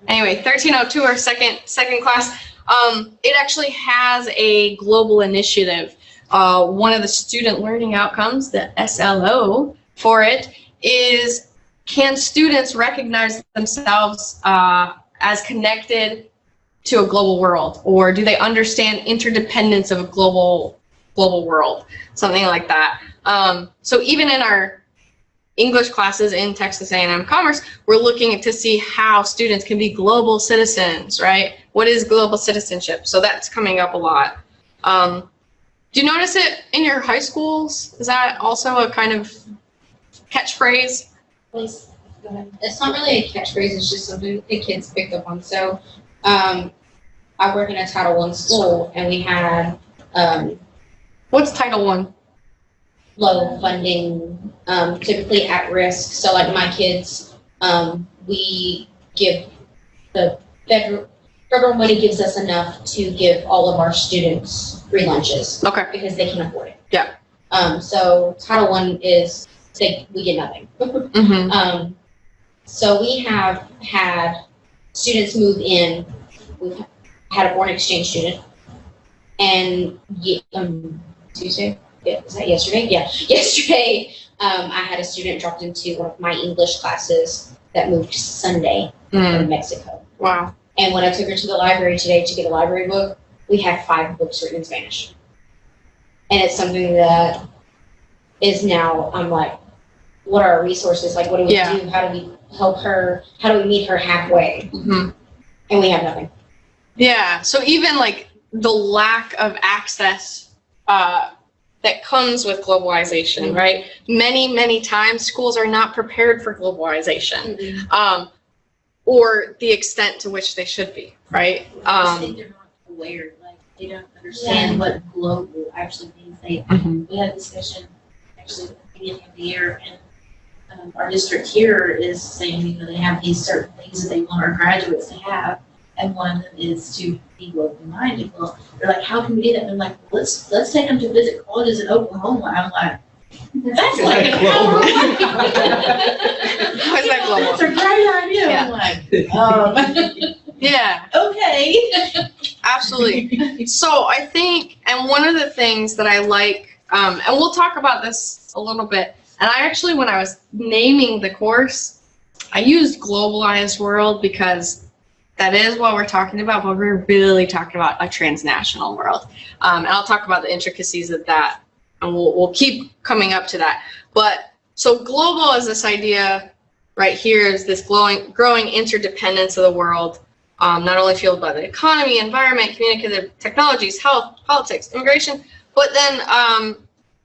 Anyway, 1302, our second class, it actually has a global initiative. One of the student learning outcomes, the SLO for it, is can students recognize themselves as connected to a global world, or do they understand interdependence of a global world, something like that. So even in our English classes in Texas A&M-Commerce, we're looking to see how students can be global citizens, right? What is global citizenship? So that's coming up a lot. Do you notice it in your high schools? Is that also a kind of catchphrase? Please, go ahead. It's not really a catchphrase, it's just something the kids picked up on. So I work in a Title I school, and we had what's Title I? Low funding, typically at risk. So like my kids, we give the federal money gives us enough to give all of our students free lunches. Okay. Because they can afford it. Yeah. So Title I is we get nothing. Mm-hmm. So we have had students move in. We've had a foreign exchange student, and Tuesday. Yeah, is that yesterday? Yeah, yesterday I had a student dropped into one of my English classes that moved Sunday from Mexico. Wow. And when I took her to the library today to get a library book, we had 5 books written in Spanish. And it's something that is now, I'm like, what are our resources? Like, what do we do? How do we help her? How do we meet her halfway? Mm-hmm. And we have nothing. Yeah, so even like the lack of access that comes with globalization, right? Many times schools are not prepared for globalization, or the extent to which they should be, right? I think they're not aware, like they don't understand what global actually means. We had a discussion actually at the beginning of the year, and our district here is saying, they have these certain things that they want our graduates to have, and one of them is to be globally minded. Well, they're like, how can we do that? And they're like, let's take them to visit colleges in Oklahoma. I'm like, that's like global. What's that global? That's a great idea. Yeah. I'm like, yeah. Okay. Absolutely. So I think, and one of the things that I like, and we'll talk about this a little bit, and I actually, when I was naming the course, I used globalized world because that is what we're talking about, but we're really talking about a transnational world. And I'll talk about the intricacies of that, and we'll keep coming up to that. But so global is this idea right here, is this growing interdependence of the world, not only fueled by the economy, environment, communicative technologies, health, politics, immigration, but then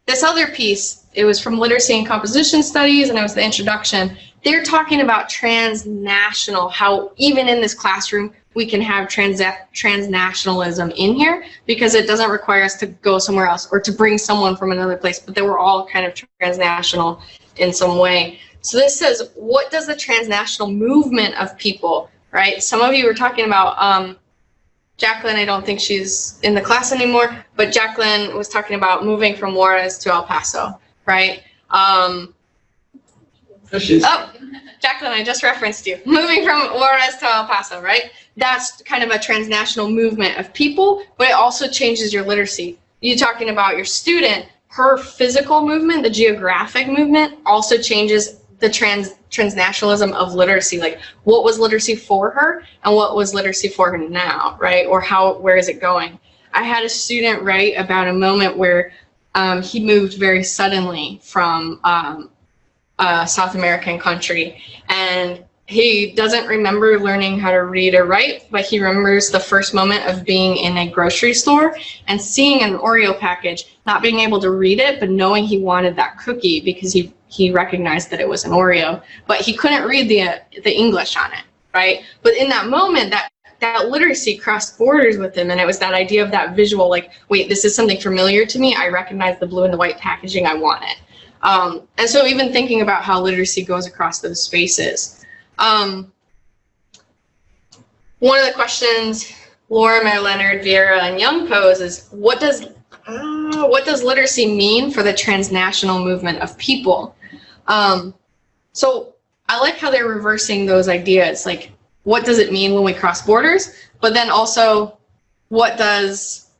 this other piece, it was from literacy and composition studies, and it was the introduction. They're talking about transnational, how even in this classroom, we can have transnationalism in here because it doesn't require us to go somewhere else or to bring someone from another place, but they were all kind of transnational in some way. So this says, what does the transnational movement of people, right? Some of you were talking about Jacqueline, I don't think she's in the class anymore, but Jacqueline was talking about moving from Juarez to El Paso, right? Jacqueline, I just referenced you. Moving from Juarez to El Paso, right? That's kind of a transnational movement of people, but it also changes your literacy. You talking about your student, her physical movement, the geographic movement, also changes the transnationalism of literacy. Like, what was literacy for her and what was literacy for her now, right? Or where is it going? I had a student write about a moment where he moved very suddenly from a South American country, and he doesn't remember learning how to read or write, but he remembers the first moment of being in a grocery store and seeing an Oreo package, not being able to read it, but knowing he wanted that cookie because he recognized that it was an Oreo, but he couldn't read the English on it, right? But in that moment, that literacy crossed borders with them, and it was that idea of that visual, like, wait, this is something familiar to me. I recognize the blue and the white packaging. I want it. And so even thinking about how literacy goes across those spaces. One of the questions Laura, Mary Leonard, Vieira, and Young pose is, what does literacy mean for the transnational movement of people? So I like how they're reversing those ideas. Like, what does it mean when we cross borders? But then also, what does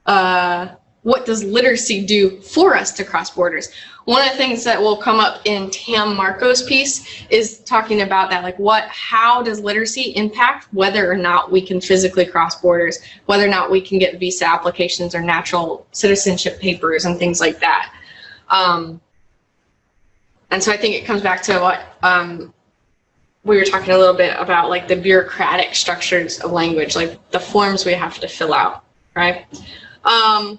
literacy do for us to cross borders? One of the things that will come up in Tam Marco's piece is talking about that, like, how does literacy impact whether or not we can physically cross borders, whether or not we can get visa applications or natural citizenship papers and things like that. And so I think it comes back to what we were talking a little bit about, like the bureaucratic structures of language, like the forms we have to fill out, right? I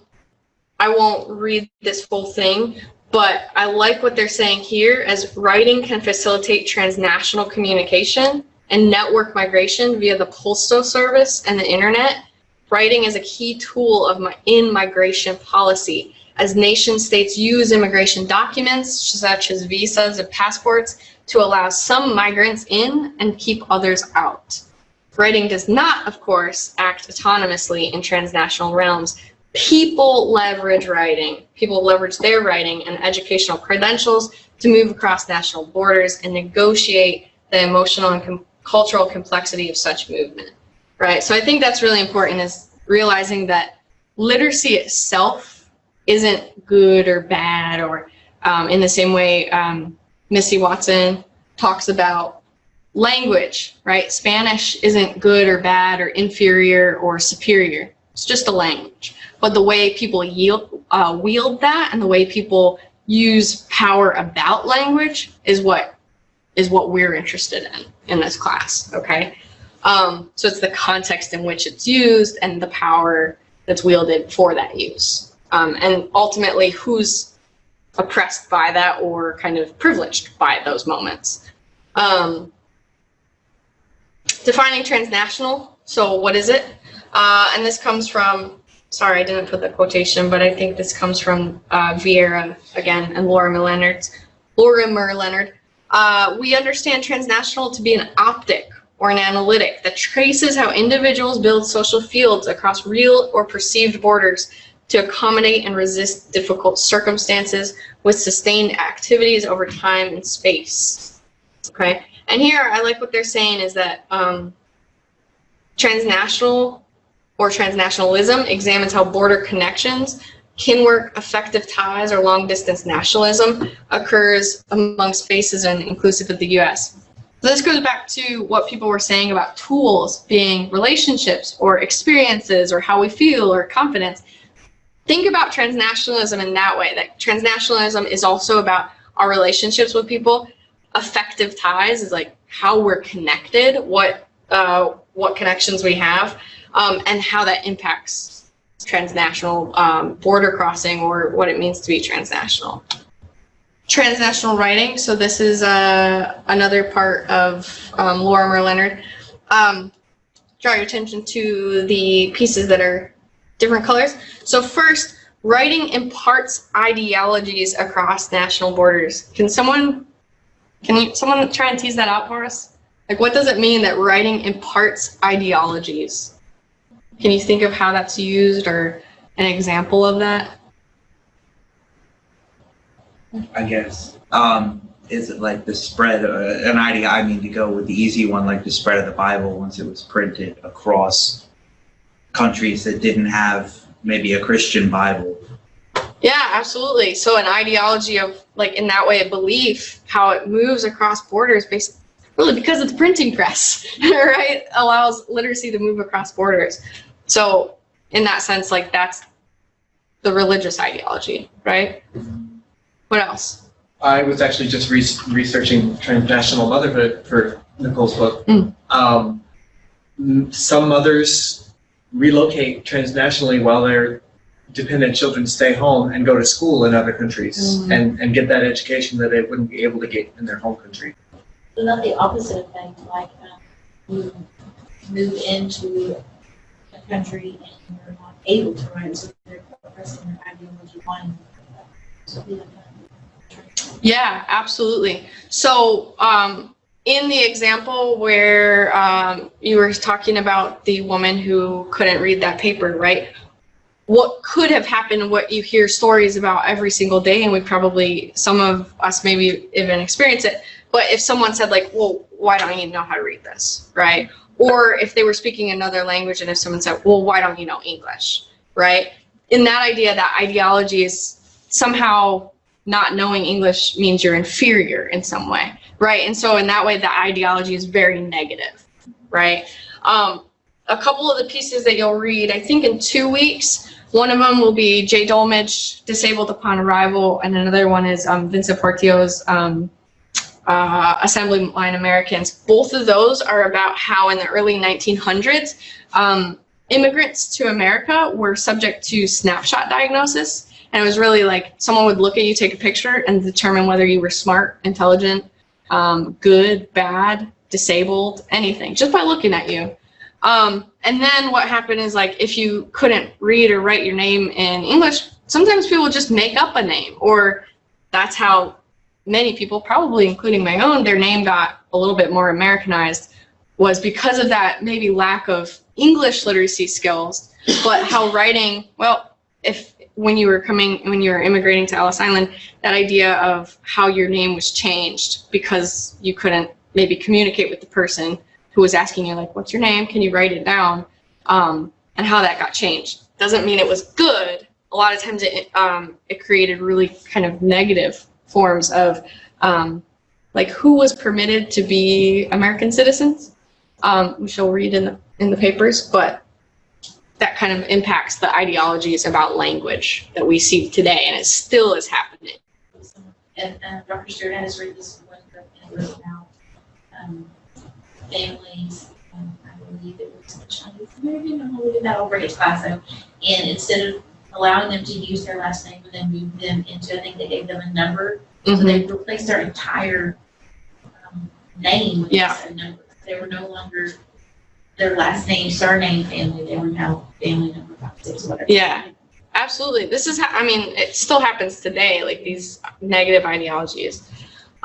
won't read this whole thing, but I like what they're saying here, as writing can facilitate transnational communication and network migration via the postal service and the internet. Writing is a key tool in migration policy, as nation states use immigration documents such as visas and passports to allow some migrants in and keep others out. Writing does not, of course, act autonomously in transnational realms. People leverage writing. People leverage their writing and educational credentials to move across national borders and negotiate the emotional and cultural complexity of such movement, right? So I think that's really important, is realizing that literacy itself isn't good or bad, or in the same way Missy Watson talks about language, right? Spanish isn't good or bad or inferior or superior. It's just a language. But the way people wield that and the way people use power about language is what we're interested in this class, okay? So it's the context in which it's used and the power that's wielded for that use. And ultimately, who's oppressed by that or kind of privileged by those moments. Defining transnational, so what is it? And this comes from, sorry, I didn't put the quotation, but I think this comes from Vieira again and Laura Leonard. We understand transnational to be an optic or an analytic that traces how individuals build social fields across real or perceived borders to accommodate and resist difficult circumstances with sustained activities over time and space. Okay, and here I like what they're saying is that transnational or transnationalism examines how border connections, kinwork, affective ties, or long-distance nationalism occurs among spaces and inclusive of the U.S. So this goes back to what people were saying about tools being relationships or experiences or how we feel or confidence. Think about transnationalism in that way, that transnationalism is also about our relationships with people. Affective ties is like how we're connected, what connections we have, and how that impacts transnational border crossing or what it means to be transnational. Transnational writing, so this is another part of Laura Leonard. Draw your attention to the pieces that are different colors. So first, writing imparts ideologies across national borders. Can someone try and tease that out for us? Like, what does it mean that writing imparts ideologies? Can you think of how that's used or an example of that? I guess. Is it like the spread, an idea, I mean, to go with the easy one, like the spread of the Bible once it was printed across countries that didn't have maybe a Christian Bible? Yeah, absolutely. So an ideology of, like, in that way, a belief, how it moves across borders based really because of the printing press, right? Allows literacy to move across borders. So in that sense, like, that's the religious ideology, right? What else? I was actually just researching transnational motherhood for Nicole's book. Some mothers relocate transnationally while their dependent children stay home and go to school in other countries and get that education that they wouldn't be able to get in their home country. What about the opposite effect, like you move into a country and you're not able to write, so they're pressing your ideology on you? Yeah, absolutely. So, in the example where you were talking about the woman who couldn't read that paper, right? What could have happened, what you hear stories about every single day, and we probably, some of us maybe even experience it, but if someone said like, well, why don't you know how to read this, right? Or if they were speaking another language and if someone said, well, why don't you know English, right? In that idea, that ideology is somehow not knowing English means you're inferior in some way, right? And so in that way, the ideology is very negative, right? A couple of the pieces that you'll read, I think in 2 weeks, one of them will be Jay Dolmage, Disabled Upon Arrival, and another one is Vincent Portillo's Assembly Line Americans. Both of those are about how in the early 1900s, immigrants to America were subject to snapshot diagnosis. And it was really like someone would look at you, take a picture, and determine whether you were smart, intelligent, good, bad, disabled, anything, just by looking at you. And then what happened is, like, if you couldn't read or write your name in English, sometimes people just make up a name, or that's how many people, probably including my own, their name got a little bit more Americanized, was because of that maybe lack of English literacy skills, but how writing, well, when you were immigrating to Ellis Island, that idea of how your name was changed because you couldn't maybe communicate with the person who was asking you, like, what's your name? Can you write it down? And how that got changed. Doesn't mean it was good. A lot of times it created really kind of negative forms of like who was permitted to be American citizens, which you'll read in the papers, but that kind of impacts the ideologies about language that we see today, and it still is happening. And Dr. Stewart has written this one book about families. I believe it was the Chinese American. I'm holding that over his class. And instead of allowing them to use their last name and then move them into, I think they gave them a number. So they replaced their entire name with a number. They were no longer their last name, surname family. They were now family number 5, 6, whatever. Yeah, absolutely. This is, I mean, it still happens today, like these negative ideologies.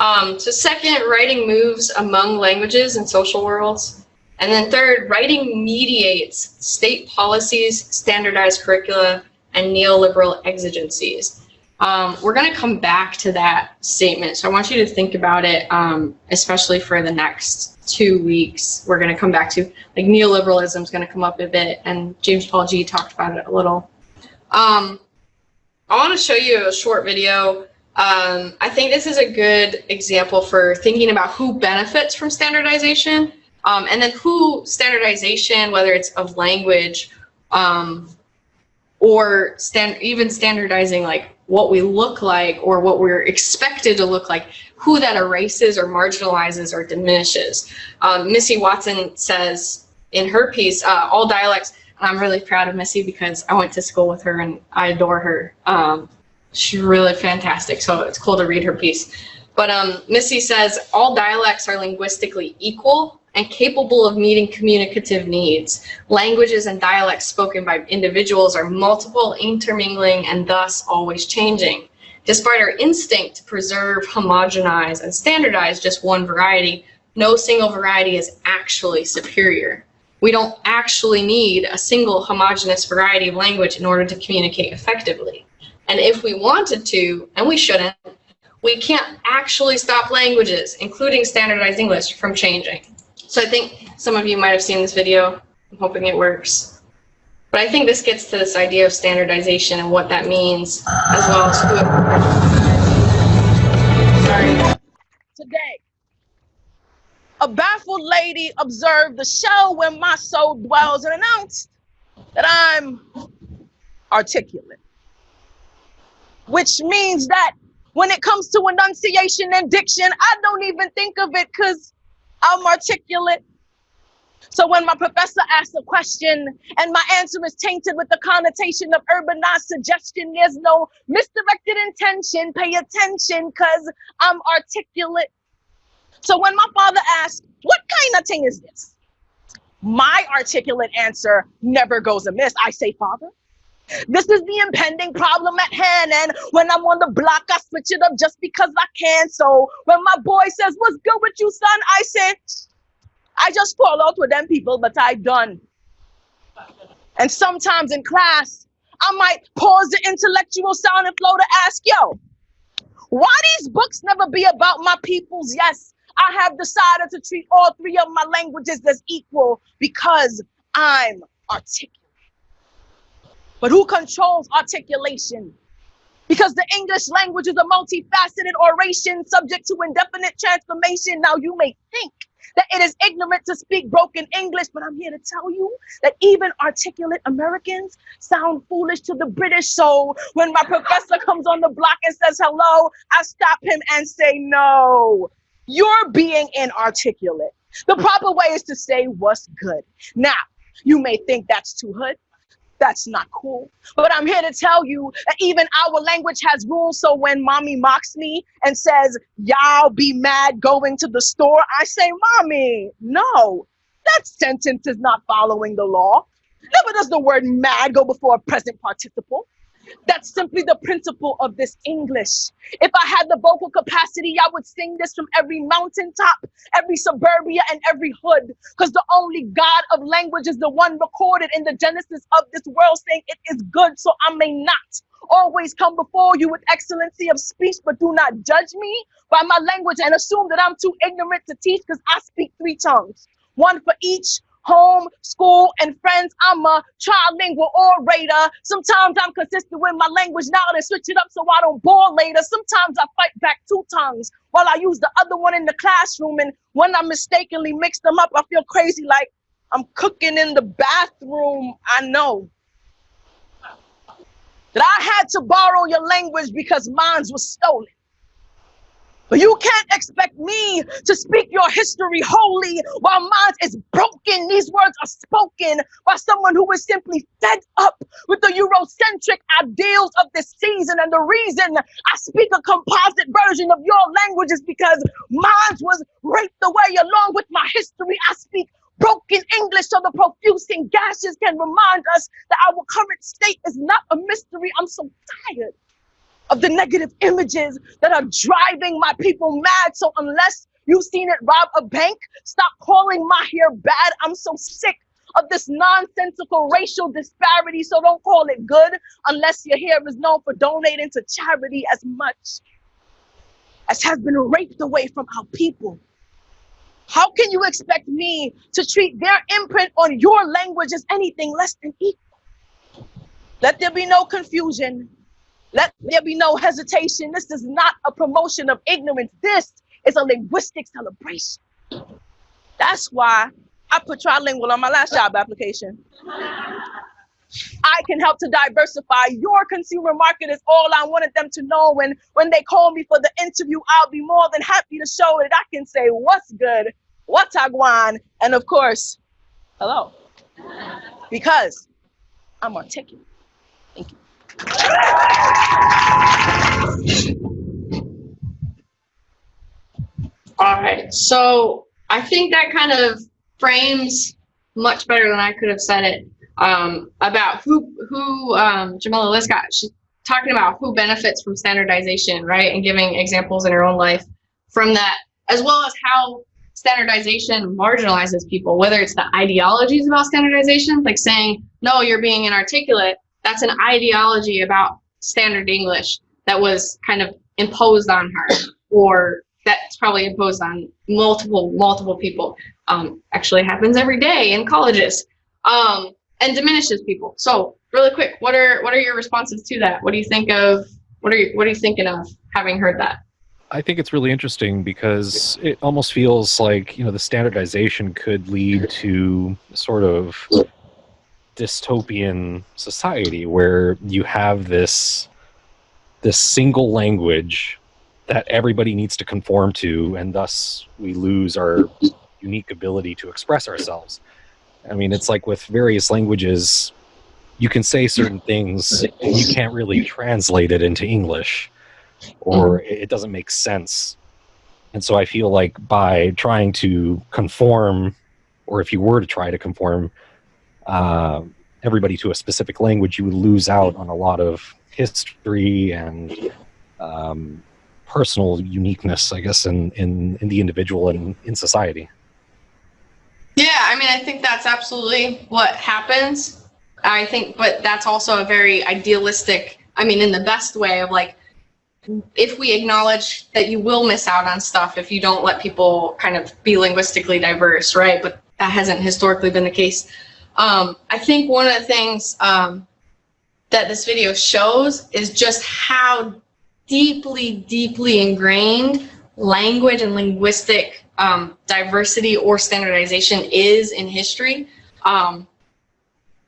So second, writing moves among languages and social worlds. And then third, writing mediates state policies, standardized curricula, and neoliberal exigencies. We're going to come back to that statement. So I want you to think about it, especially for the next 2 weeks. We're going to come back to, like, neoliberalism is going to come up a bit, and James Paul G talked about it a little. I want to show you a short video. I think this is a good example for thinking about who benefits from standardization, and then who standardization, whether it's of language, or even standardizing like what we look like or what we're expected to look like, who that erases or marginalizes or diminishes. Missy Watson says in her piece, all dialects, and I'm really proud of Missy because I went to school with her and I adore her. She's really fantastic, so it's cool to read her piece. But Missy says, all dialects are linguistically equal and capable of meeting communicative needs. Languages and dialects spoken by individuals are multiple, intermingling, and thus always changing. Despite our instinct to preserve, homogenize, and standardize just one variety, no single variety is actually superior. We don't actually need a single homogeneous variety of language in order to communicate effectively. And if we wanted to, and we shouldn't, we can't actually stop languages, including standardized English, from changing. So I think some of you might have seen this video. I'm hoping it works. But I think this gets to this idea of standardization and what that means, as well as who it. Sorry. Today, a baffled lady observed the show where my soul dwells and announced that I'm articulate. Which means that when it comes to enunciation and diction, I don't even think of it because I'm articulate. So when my professor asks a question and my answer is tainted with the connotation of urbanized suggestion, there's no misdirected intention. Pay attention because I'm articulate. So when my father asks, what kind of thing is this? My articulate answer never goes amiss. I say, Father, this is the impending problem at hand, and when I'm on the block, I switch it up just because I can. So when my boy says, what's good with you, son? I say, I just fall out with them people, but I done. And sometimes in class, I might pause the intellectual sound and flow to ask, yo, why these books never be about my peoples? Yes, I have decided to treat all three of my languages as equal because I'm articulate. But who controls articulation? Because the English language is a multifaceted oration subject to indefinite transformation. Now you may think that it is ignorant to speak broken English, but I'm here to tell you that even articulate Americans sound foolish to the British. So when my professor comes on the block and says hello, I stop him and say, no, you're being inarticulate. The proper way is to say what's good. Now, you may think that's too hood. That's not cool. But I'm here to tell you that even our language has rules. So when mommy mocks me and says, y'all be mad going to the store, I say, mommy, no, that sentence is not following the law. Never does the word mad go before a present participle. That's simply the principle of this English. If I had the vocal capacity, I would sing this from every mountaintop, every suburbia, and every hood. Because the only God of language is the one recorded in the Genesis of this world saying it is good, so I may not always come before you with excellency of speech, but do not judge me by my language and assume that I'm too ignorant to teach because I speak 3 tongues, one for each. Home, school, and friends. I'm a trilingual orator. Sometimes I'm consistent with my language now to switch it up so I don't bore later. Sometimes I fight back 2 tongues while I use the other one in the classroom. And when I mistakenly mix them up, I feel crazy like I'm cooking in the bathroom. I know that I had to borrow your language because mine was stolen. But you can't expect me to speak your history wholly while mine is broken. These words are spoken by someone who is simply fed up with the Eurocentric ideals of this season. And the reason I speak a composite version of your language is because mine was raped away along with my history. I speak broken English so the profuse and gashes can remind us that our current state is not a mystery. I'm so tired of the negative images that are driving my people mad. So unless you've seen it rob a bank, stop calling my hair bad. I'm so sick of this nonsensical racial disparity. So don't call it good unless your hair is known for donating to charity as much as has been raped away from our people. How can you expect me to treat their imprint on your language as anything less than equal? Let there be no confusion. Let there be no hesitation. This is not a promotion of ignorance. This is a linguistic celebration. That's why I put trilingual on my last job application. I can help to diversify your consumer market is all I wanted them to know. When they call me for the interview, I'll be more than happy to show it. I can say what's good, what's agwan, and of course, hello. Because I'm articulate. Thank you. All right, so I think that kind of frames much better than I could have said it about who Jamila Liscott. She's talking about who benefits from standardization, right, and giving examples in her own life from that, as well as how standardization marginalizes people, whether it's the ideologies about standardization, like saying, no, you're being inarticulate. That's an ideology about standard English that was kind of imposed on her, or that's probably imposed on multiple people. Actually happens every day in colleges, and diminishes people. So really quick, what are your responses to that? What do you think of? What are you thinking of having heard that? I think it's really interesting because it almost feels like, the standardization could lead to sort of dystopian society where you have this single language that everybody needs to conform to, and thus we lose our unique ability to express ourselves. I mean, it's like with various languages, you can say certain things and you can't really translate it into English, or it doesn't make sense And so I feel like by trying to conform, or if you were to try to conform everybody to a specific language, you would lose out on a lot of history and personal uniqueness, I guess, in the individual and in society. Yeah, I mean, I think that's absolutely what happens. I think, but that's also a very idealistic, I mean, in the best way of like, if we acknowledge that you will miss out on stuff if you don't let people kind of be linguistically diverse, right? But that hasn't historically been the case. I think one of the things that this video shows is just how deeply, deeply ingrained language and linguistic diversity or standardization is in history.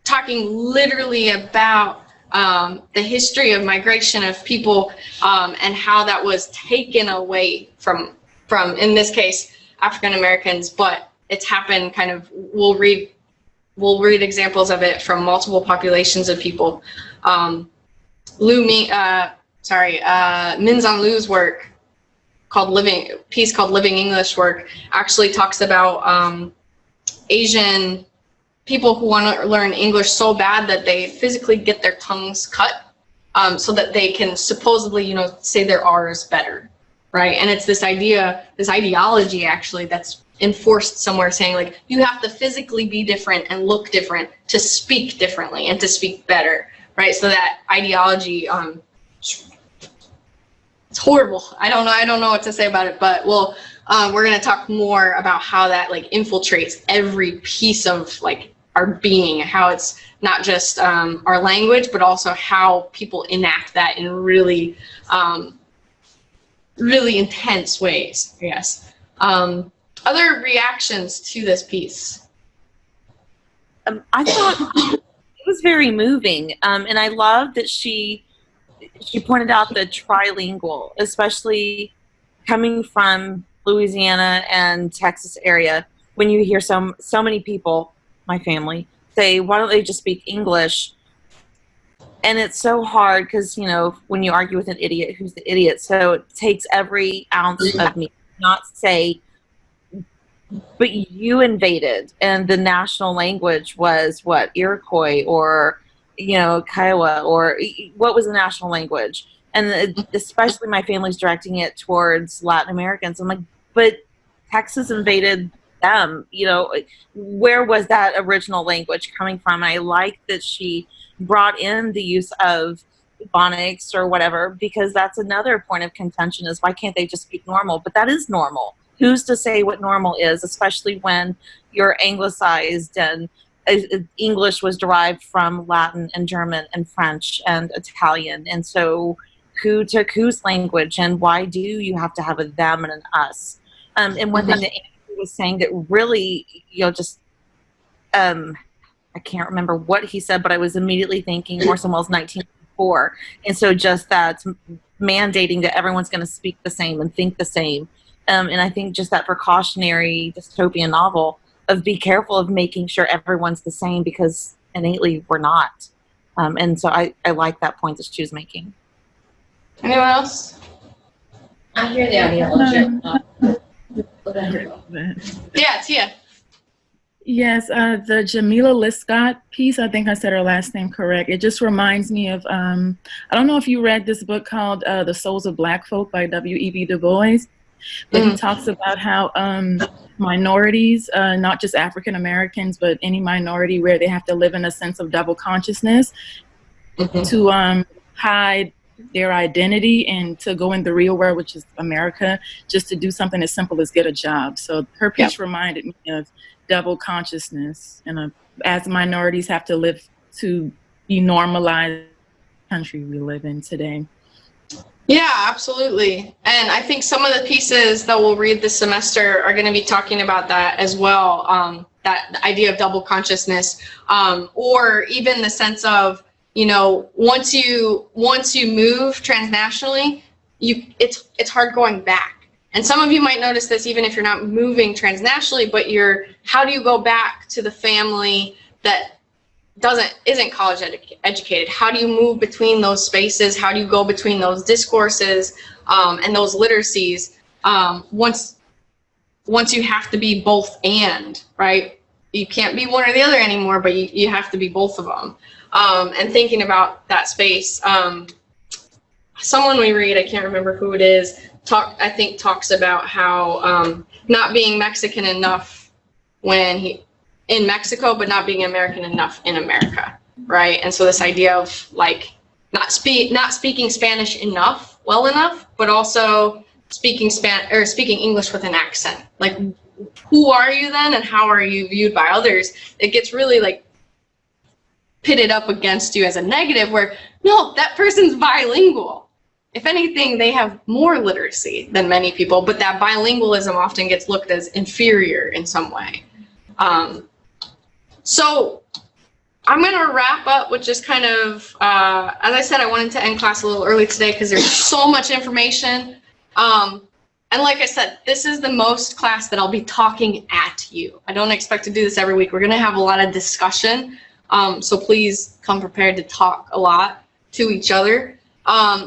Talking literally about the history of migration of people and how that was taken away from in this case, African Americans, but it's happened kind of, we'll read examples of it from multiple populations of people. Min Zong Lu's work called Living English work actually talks about Asian people who want to learn English so bad that they physically get their tongues cut so that they can supposedly, you know, say their R's better, right? And it's this idea, this ideology actually that's enforced somewhere saying like, you have to physically be different and look different to speak differently and to speak better, right? So that ideology, it's horrible. I don't know what to say about it, but we're going to talk more about how that like infiltrates every piece of like our being, how it's not just our language, but also how people enact that in really, really intense ways, I guess. Other reactions to this piece? I thought it was very moving, and I love that she pointed out the trilingual, especially coming from Louisiana and Texas area. When you hear so many people, my family, say, "Why don't they just speak English?" And it's so hard because, you know, when you argue with an idiot, who's the idiot? So it takes every ounce of me not say, but you invaded, and the national language was what, Iroquois or, you know, Kiowa, or what was the national language? And especially my family's directing it towards Latin Americans. I'm like, but Texas invaded them, you know, where was that original language coming from? I like that she brought in the use of phonics or whatever, because that's another point of contention is why can't they just speak normal? But that is normal. Who's to say what normal is, especially when you're anglicized and English was derived from Latin and German and French and Italian. And so who took whose language, and why do you have to have a them and an us? And one thing that Andrew was saying that really, you know, just, I can't remember what he said, but I was immediately thinking Orson Welles' 1984. And so just that mandating that everyone's going to speak the same and think the same. And I think just that precautionary dystopian novel of be careful of making sure everyone's the same, because innately we're not. And so I like that point that she was making. Anyone else? I hear the ideology. Yeah, Tia. Yes, the Jamila Liscott piece, I think I said her last name correct. It just reminds me of, I don't know if you read this book called The Souls of Black Folk by W.E.B. Du Bois, but he talks about how minorities, not just African Americans, but any minority where they have to live in a sense of double consciousness to hide their identity and to go in the real world, which is America, just to do something as simple as get a job. So her piece reminded me of double consciousness, and as minorities have to live to be normalized in the country we live in today. Yeah, absolutely. And I think some of the pieces that we'll read this semester are going to be talking about that as well, that idea of double consciousness, or even the sense of, you know, once you move transnationally, it's hard going back. And some of you might notice this even if you're not moving transnationally, but how do you go back to the family that isn't college educated? How do you move between those spaces? How do you go between those discourses and those literacies? once you have to be both and, right? You can't be one or the other anymore, but you have to be both of them. And thinking about that space, someone we read, I can't remember who it is, talks about how not being Mexican enough in Mexico, but not being American enough in America, right? And so this idea of like not speaking Spanish well enough, but also speaking English with an accent. Like, who are you then, and how are you viewed by others? It gets really like pitted up against you as a negative, where no, that person's bilingual. If anything, they have more literacy than many people, but that bilingualism often gets looked as inferior in some way. So I'm going to wrap up with just kind of, as I said, I wanted to end class a little early today because there's so much information. And like I said, this is the most class that I'll be talking at you. I don't expect to do this every week. We're going to have a lot of discussion. So please come prepared to talk a lot to each other.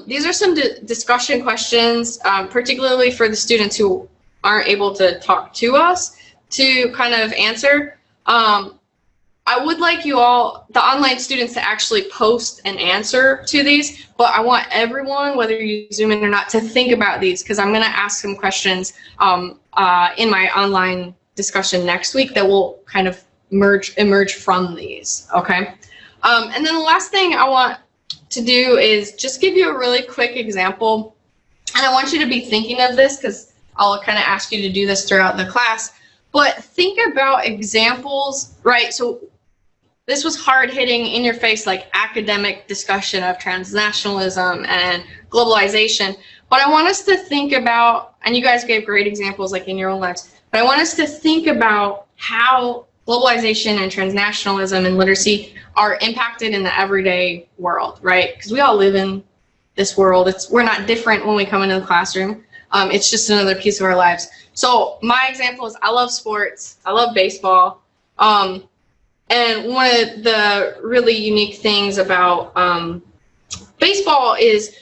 These are some discussion questions, particularly for the students who aren't able to talk to us, to kind of answer. I would like you all, the online students, to actually post an answer to these, but I want everyone, whether you Zoom in or not, to think about these, because I'm going to ask some questions in my online discussion next week that will kind of emerge from these, okay? And then the last thing I want to do is just give you a really quick example, and I want you to be thinking of this because I'll kind of ask you to do this throughout the class, but think about examples, right? So this was hard-hitting, in-your-face, like academic discussion of transnationalism and globalization, but I want us to think about, and you guys gave great examples like in your own lives, but I want us to think about how globalization and transnationalism and literacy are impacted in the everyday world, right? Because we all live in this world. We're not different when we come into the classroom. It's just another piece of our lives. So my example is I love sports. I love baseball. And one of the really unique things about baseball is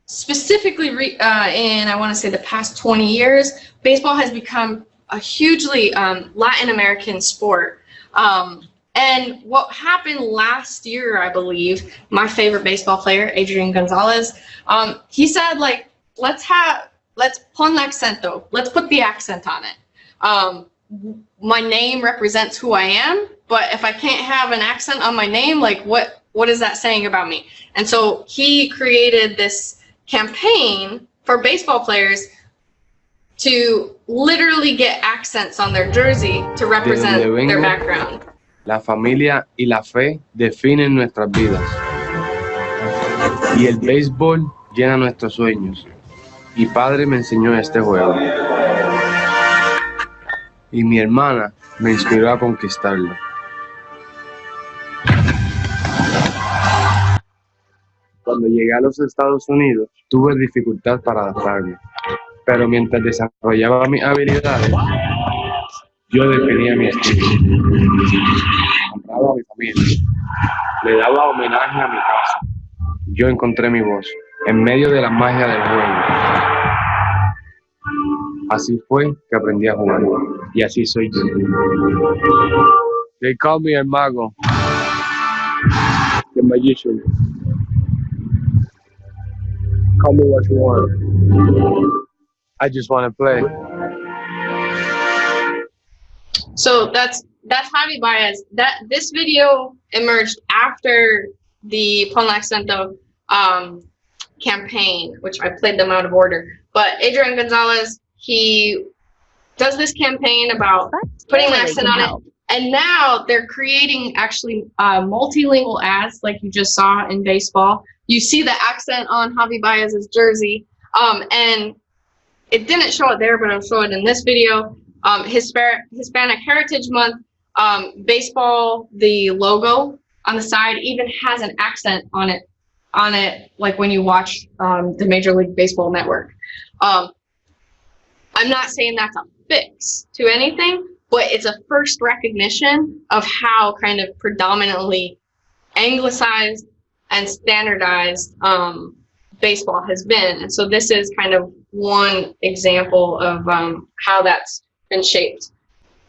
specifically in, I want to say, the past 20 years, baseball has become a hugely Latin American sport. And what happened last year, I believe, my favorite baseball player, Adrian Gonzalez, he said, like, let's pon acento, let's put the accent on it. My name represents who I am, but if I can't have an accent on my name, like what is that saying about me? And so he created this campaign for baseball players to literally get accents on their jersey to represent their background. La familia y la fe definen nuestras vidas. Y el béisbol llena nuestros sueños. Mi padre me enseñó este juego. Y mi hermana me inspiró a conquistarlo. Cuando llegué a los Estados Unidos, tuve dificultad para adaptarme. Pero mientras desarrollaba mis habilidades, yo definía mi estilo. Honraba a mi familia. Le daba homenaje a mi casa. Yo encontré mi voz en medio de la magia del juego. Así fue que aprendí a jugar. Y así soy yo. They call me el mago. The magician. Call me what you want. I just want to play. So that's Javi Baez. This video emerged after the Pon Acento campaign, which I played them out of order. But Adrian Gonzalez, he does this campaign about putting an accent on it. And now they're creating actually multilingual ads like you just saw in baseball. You see the accent on Javi Baez's jersey. And it didn't show it there, but I'll show it in this video. Hispanic Heritage Month, baseball, the logo on the side even has an accent on it, like when you watch the Major League Baseball Network. I'm not saying that's a fix to anything, but it's a first recognition of how kind of predominantly anglicized and standardized baseball has been. And so this is kind of one example of how that's been shaped.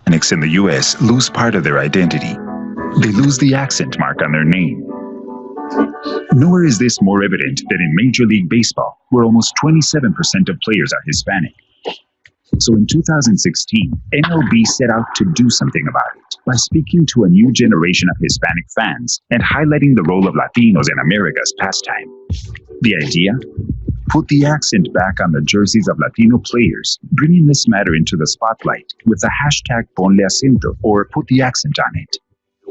Hispanics in the U.S. lose part of their identity. They lose the accent mark on their name. Nowhere is this more evident than in Major League Baseball, where almost 27% of players are Hispanic. So in 2016, MLB set out to do something about it by speaking to a new generation of Hispanic fans and highlighting the role of Latinos in America's pastime. The idea? Put the accent back on the jerseys of Latino players, bringing this matter into the spotlight with the hashtag Ponle Acento, or put the accent on it.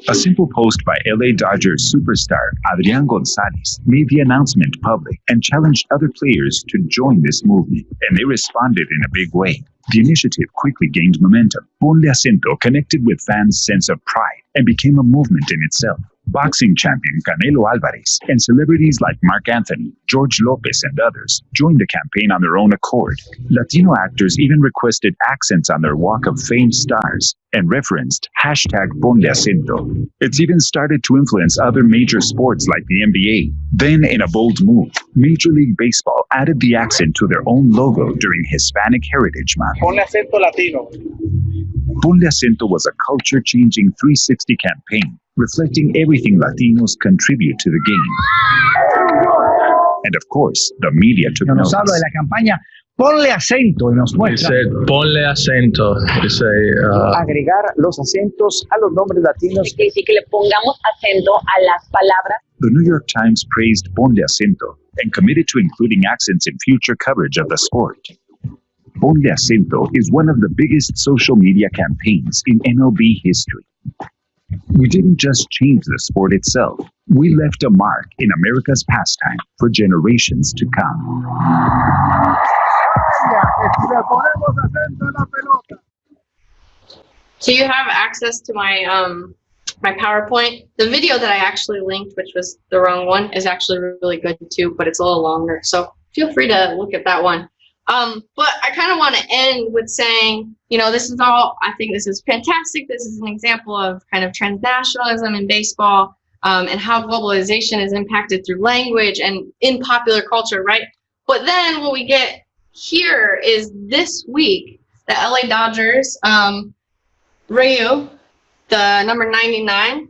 A simple post by LA Dodgers superstar Adrian Gonzalez made the announcement public and challenged other players to join this movement, and they responded in a big way. The initiative quickly gained momentum. Ponle Acento connected with fans' sense of pride and became a movement in itself. Boxing champion Canelo Alvarez and celebrities like Mark Anthony, George Lopez, and others joined the campaign on their own accord. Latino actors even requested accents on their Walk of Fame stars and referenced hashtag Ponle Acento. It's even started to influence other major sports like the NBA. Then, in a bold move, Major League Baseball added the accent to their own logo during Hispanic Heritage Month. Ponle acento latino. Ponle Acento was a culture-changing 360 campaign, reflecting everything Latinos contribute to the game. And of course, the media took notice. Nos habla de la campaña Ponle acento y nos He muestra said, ponle acento. He say, agregar los acentos a los nombres latinos. Que sí que le pongamos acento a las palabras. The New York Times praised Ponle Acento and committed to including accents in future coverage of the sport. Ponle Acento is one of the biggest social media campaigns in MLB history. We didn't just change the sport itself. We left a mark in America's pastime for generations to come. So you have access to my my PowerPoint. The video that I actually linked, which was the wrong one, is actually really good too, but it's a little longer. So feel free to look at that one. But I kind of want to end with saying, you know, this is all, I think this is fantastic. This is an example of kind of transnationalism in baseball, and how globalization is impacted through language and in popular culture, right? But then what we get here is this week, the LA Dodgers, Ryu, the number 99,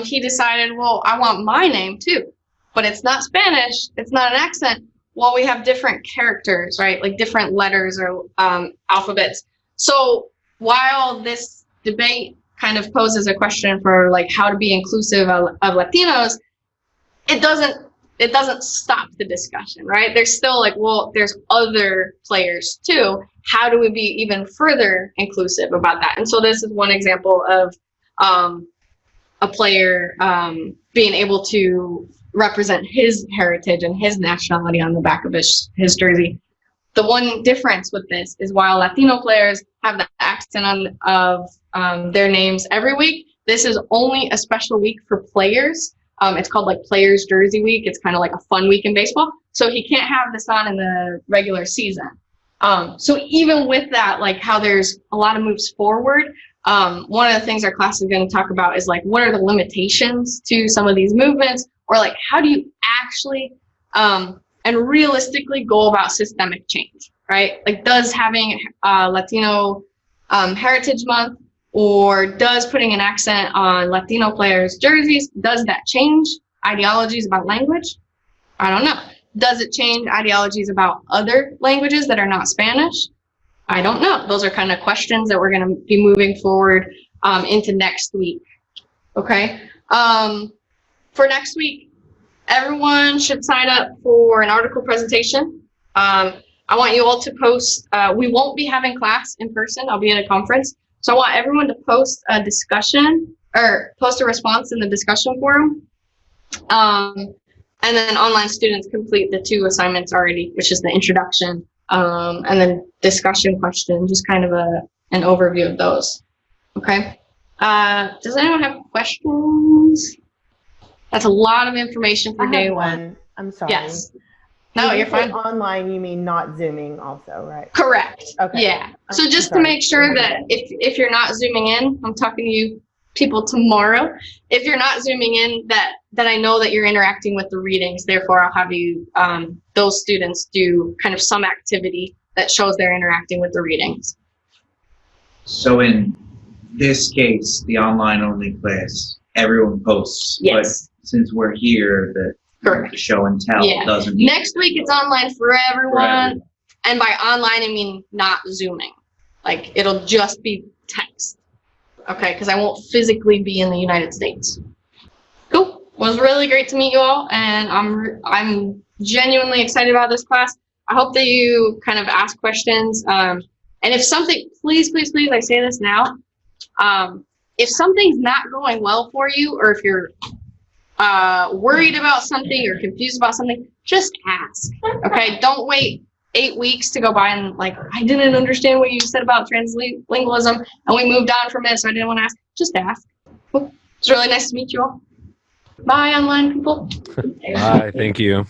he decided, well, I want my name too, but it's not Spanish, it's not an accent. Well, we have different characters, right? Like different letters or alphabets. So while this debate kind of poses a question for like how to be inclusive of Latinos, it doesn't stop the discussion, right? There's still like, well, there's other players too. How do we be even further inclusive about that? And so this is one example of a player being able to represent his heritage and his nationality on the back of his jersey. The one difference with this is while Latino players have the accent of their names every week, this is only a special week for players. It's called like Players Jersey Week. It's kind of like a fun week in baseball. So he can't have this on in the regular season. So even with that, like how there's a lot of moves forward, one of the things our class is going to talk about is like what are the limitations to some of these movements, or like how do you actually and realistically go about systemic change, right? Like does having Latino Heritage Month, or does putting an accent on Latino players' jerseys, does that change ideologies about language? I don't know. Does it change ideologies about other languages that are not Spanish? I don't know. Those are kind of questions that we're going to be moving forward into next week. Okay. For next week, everyone should sign up for an article presentation. I want you all to post. We won't be having class in person. I'll be at a conference. So I want everyone to post a discussion or post a response in the discussion forum. And then online students complete the 2 assignments already, which is the introduction and then discussion question, just kind of an overview of those. Okay. Does anyone have questions? That's a lot of information for day one. I'm sorry. Yes. No, you're fine. Online, you mean not Zooming also, right? Correct. Okay. Yeah. So just to make sure that if you're not Zooming in, I'm talking to you people tomorrow. If you're not Zooming in, that that I know that you're interacting with the readings. Therefore, I'll have you, those students do kind of some activity that shows they're interacting with the readings. So in this case, the online only class, everyone posts. Yes. But since we're here, the show and tell doesn't. Next week it's online for everyone. And by online, I mean not Zooming. Like, it'll just be text. Okay, because I won't physically be in the United States. Cool. It was really great to meet you all, and I'm genuinely excited about this class. I hope that you kind of ask questions. And if something, please, please, please, I say this now. If something's not going well for you, or if you're worried about something or confused about something, just ask. Okay, don't wait 8 weeks to go by and like, I didn't understand what you said about translingualism and we moved on from it, so I didn't want to ask. Just ask. Cool. It's really nice to meet you all. Bye, online people. Bye. Thank you.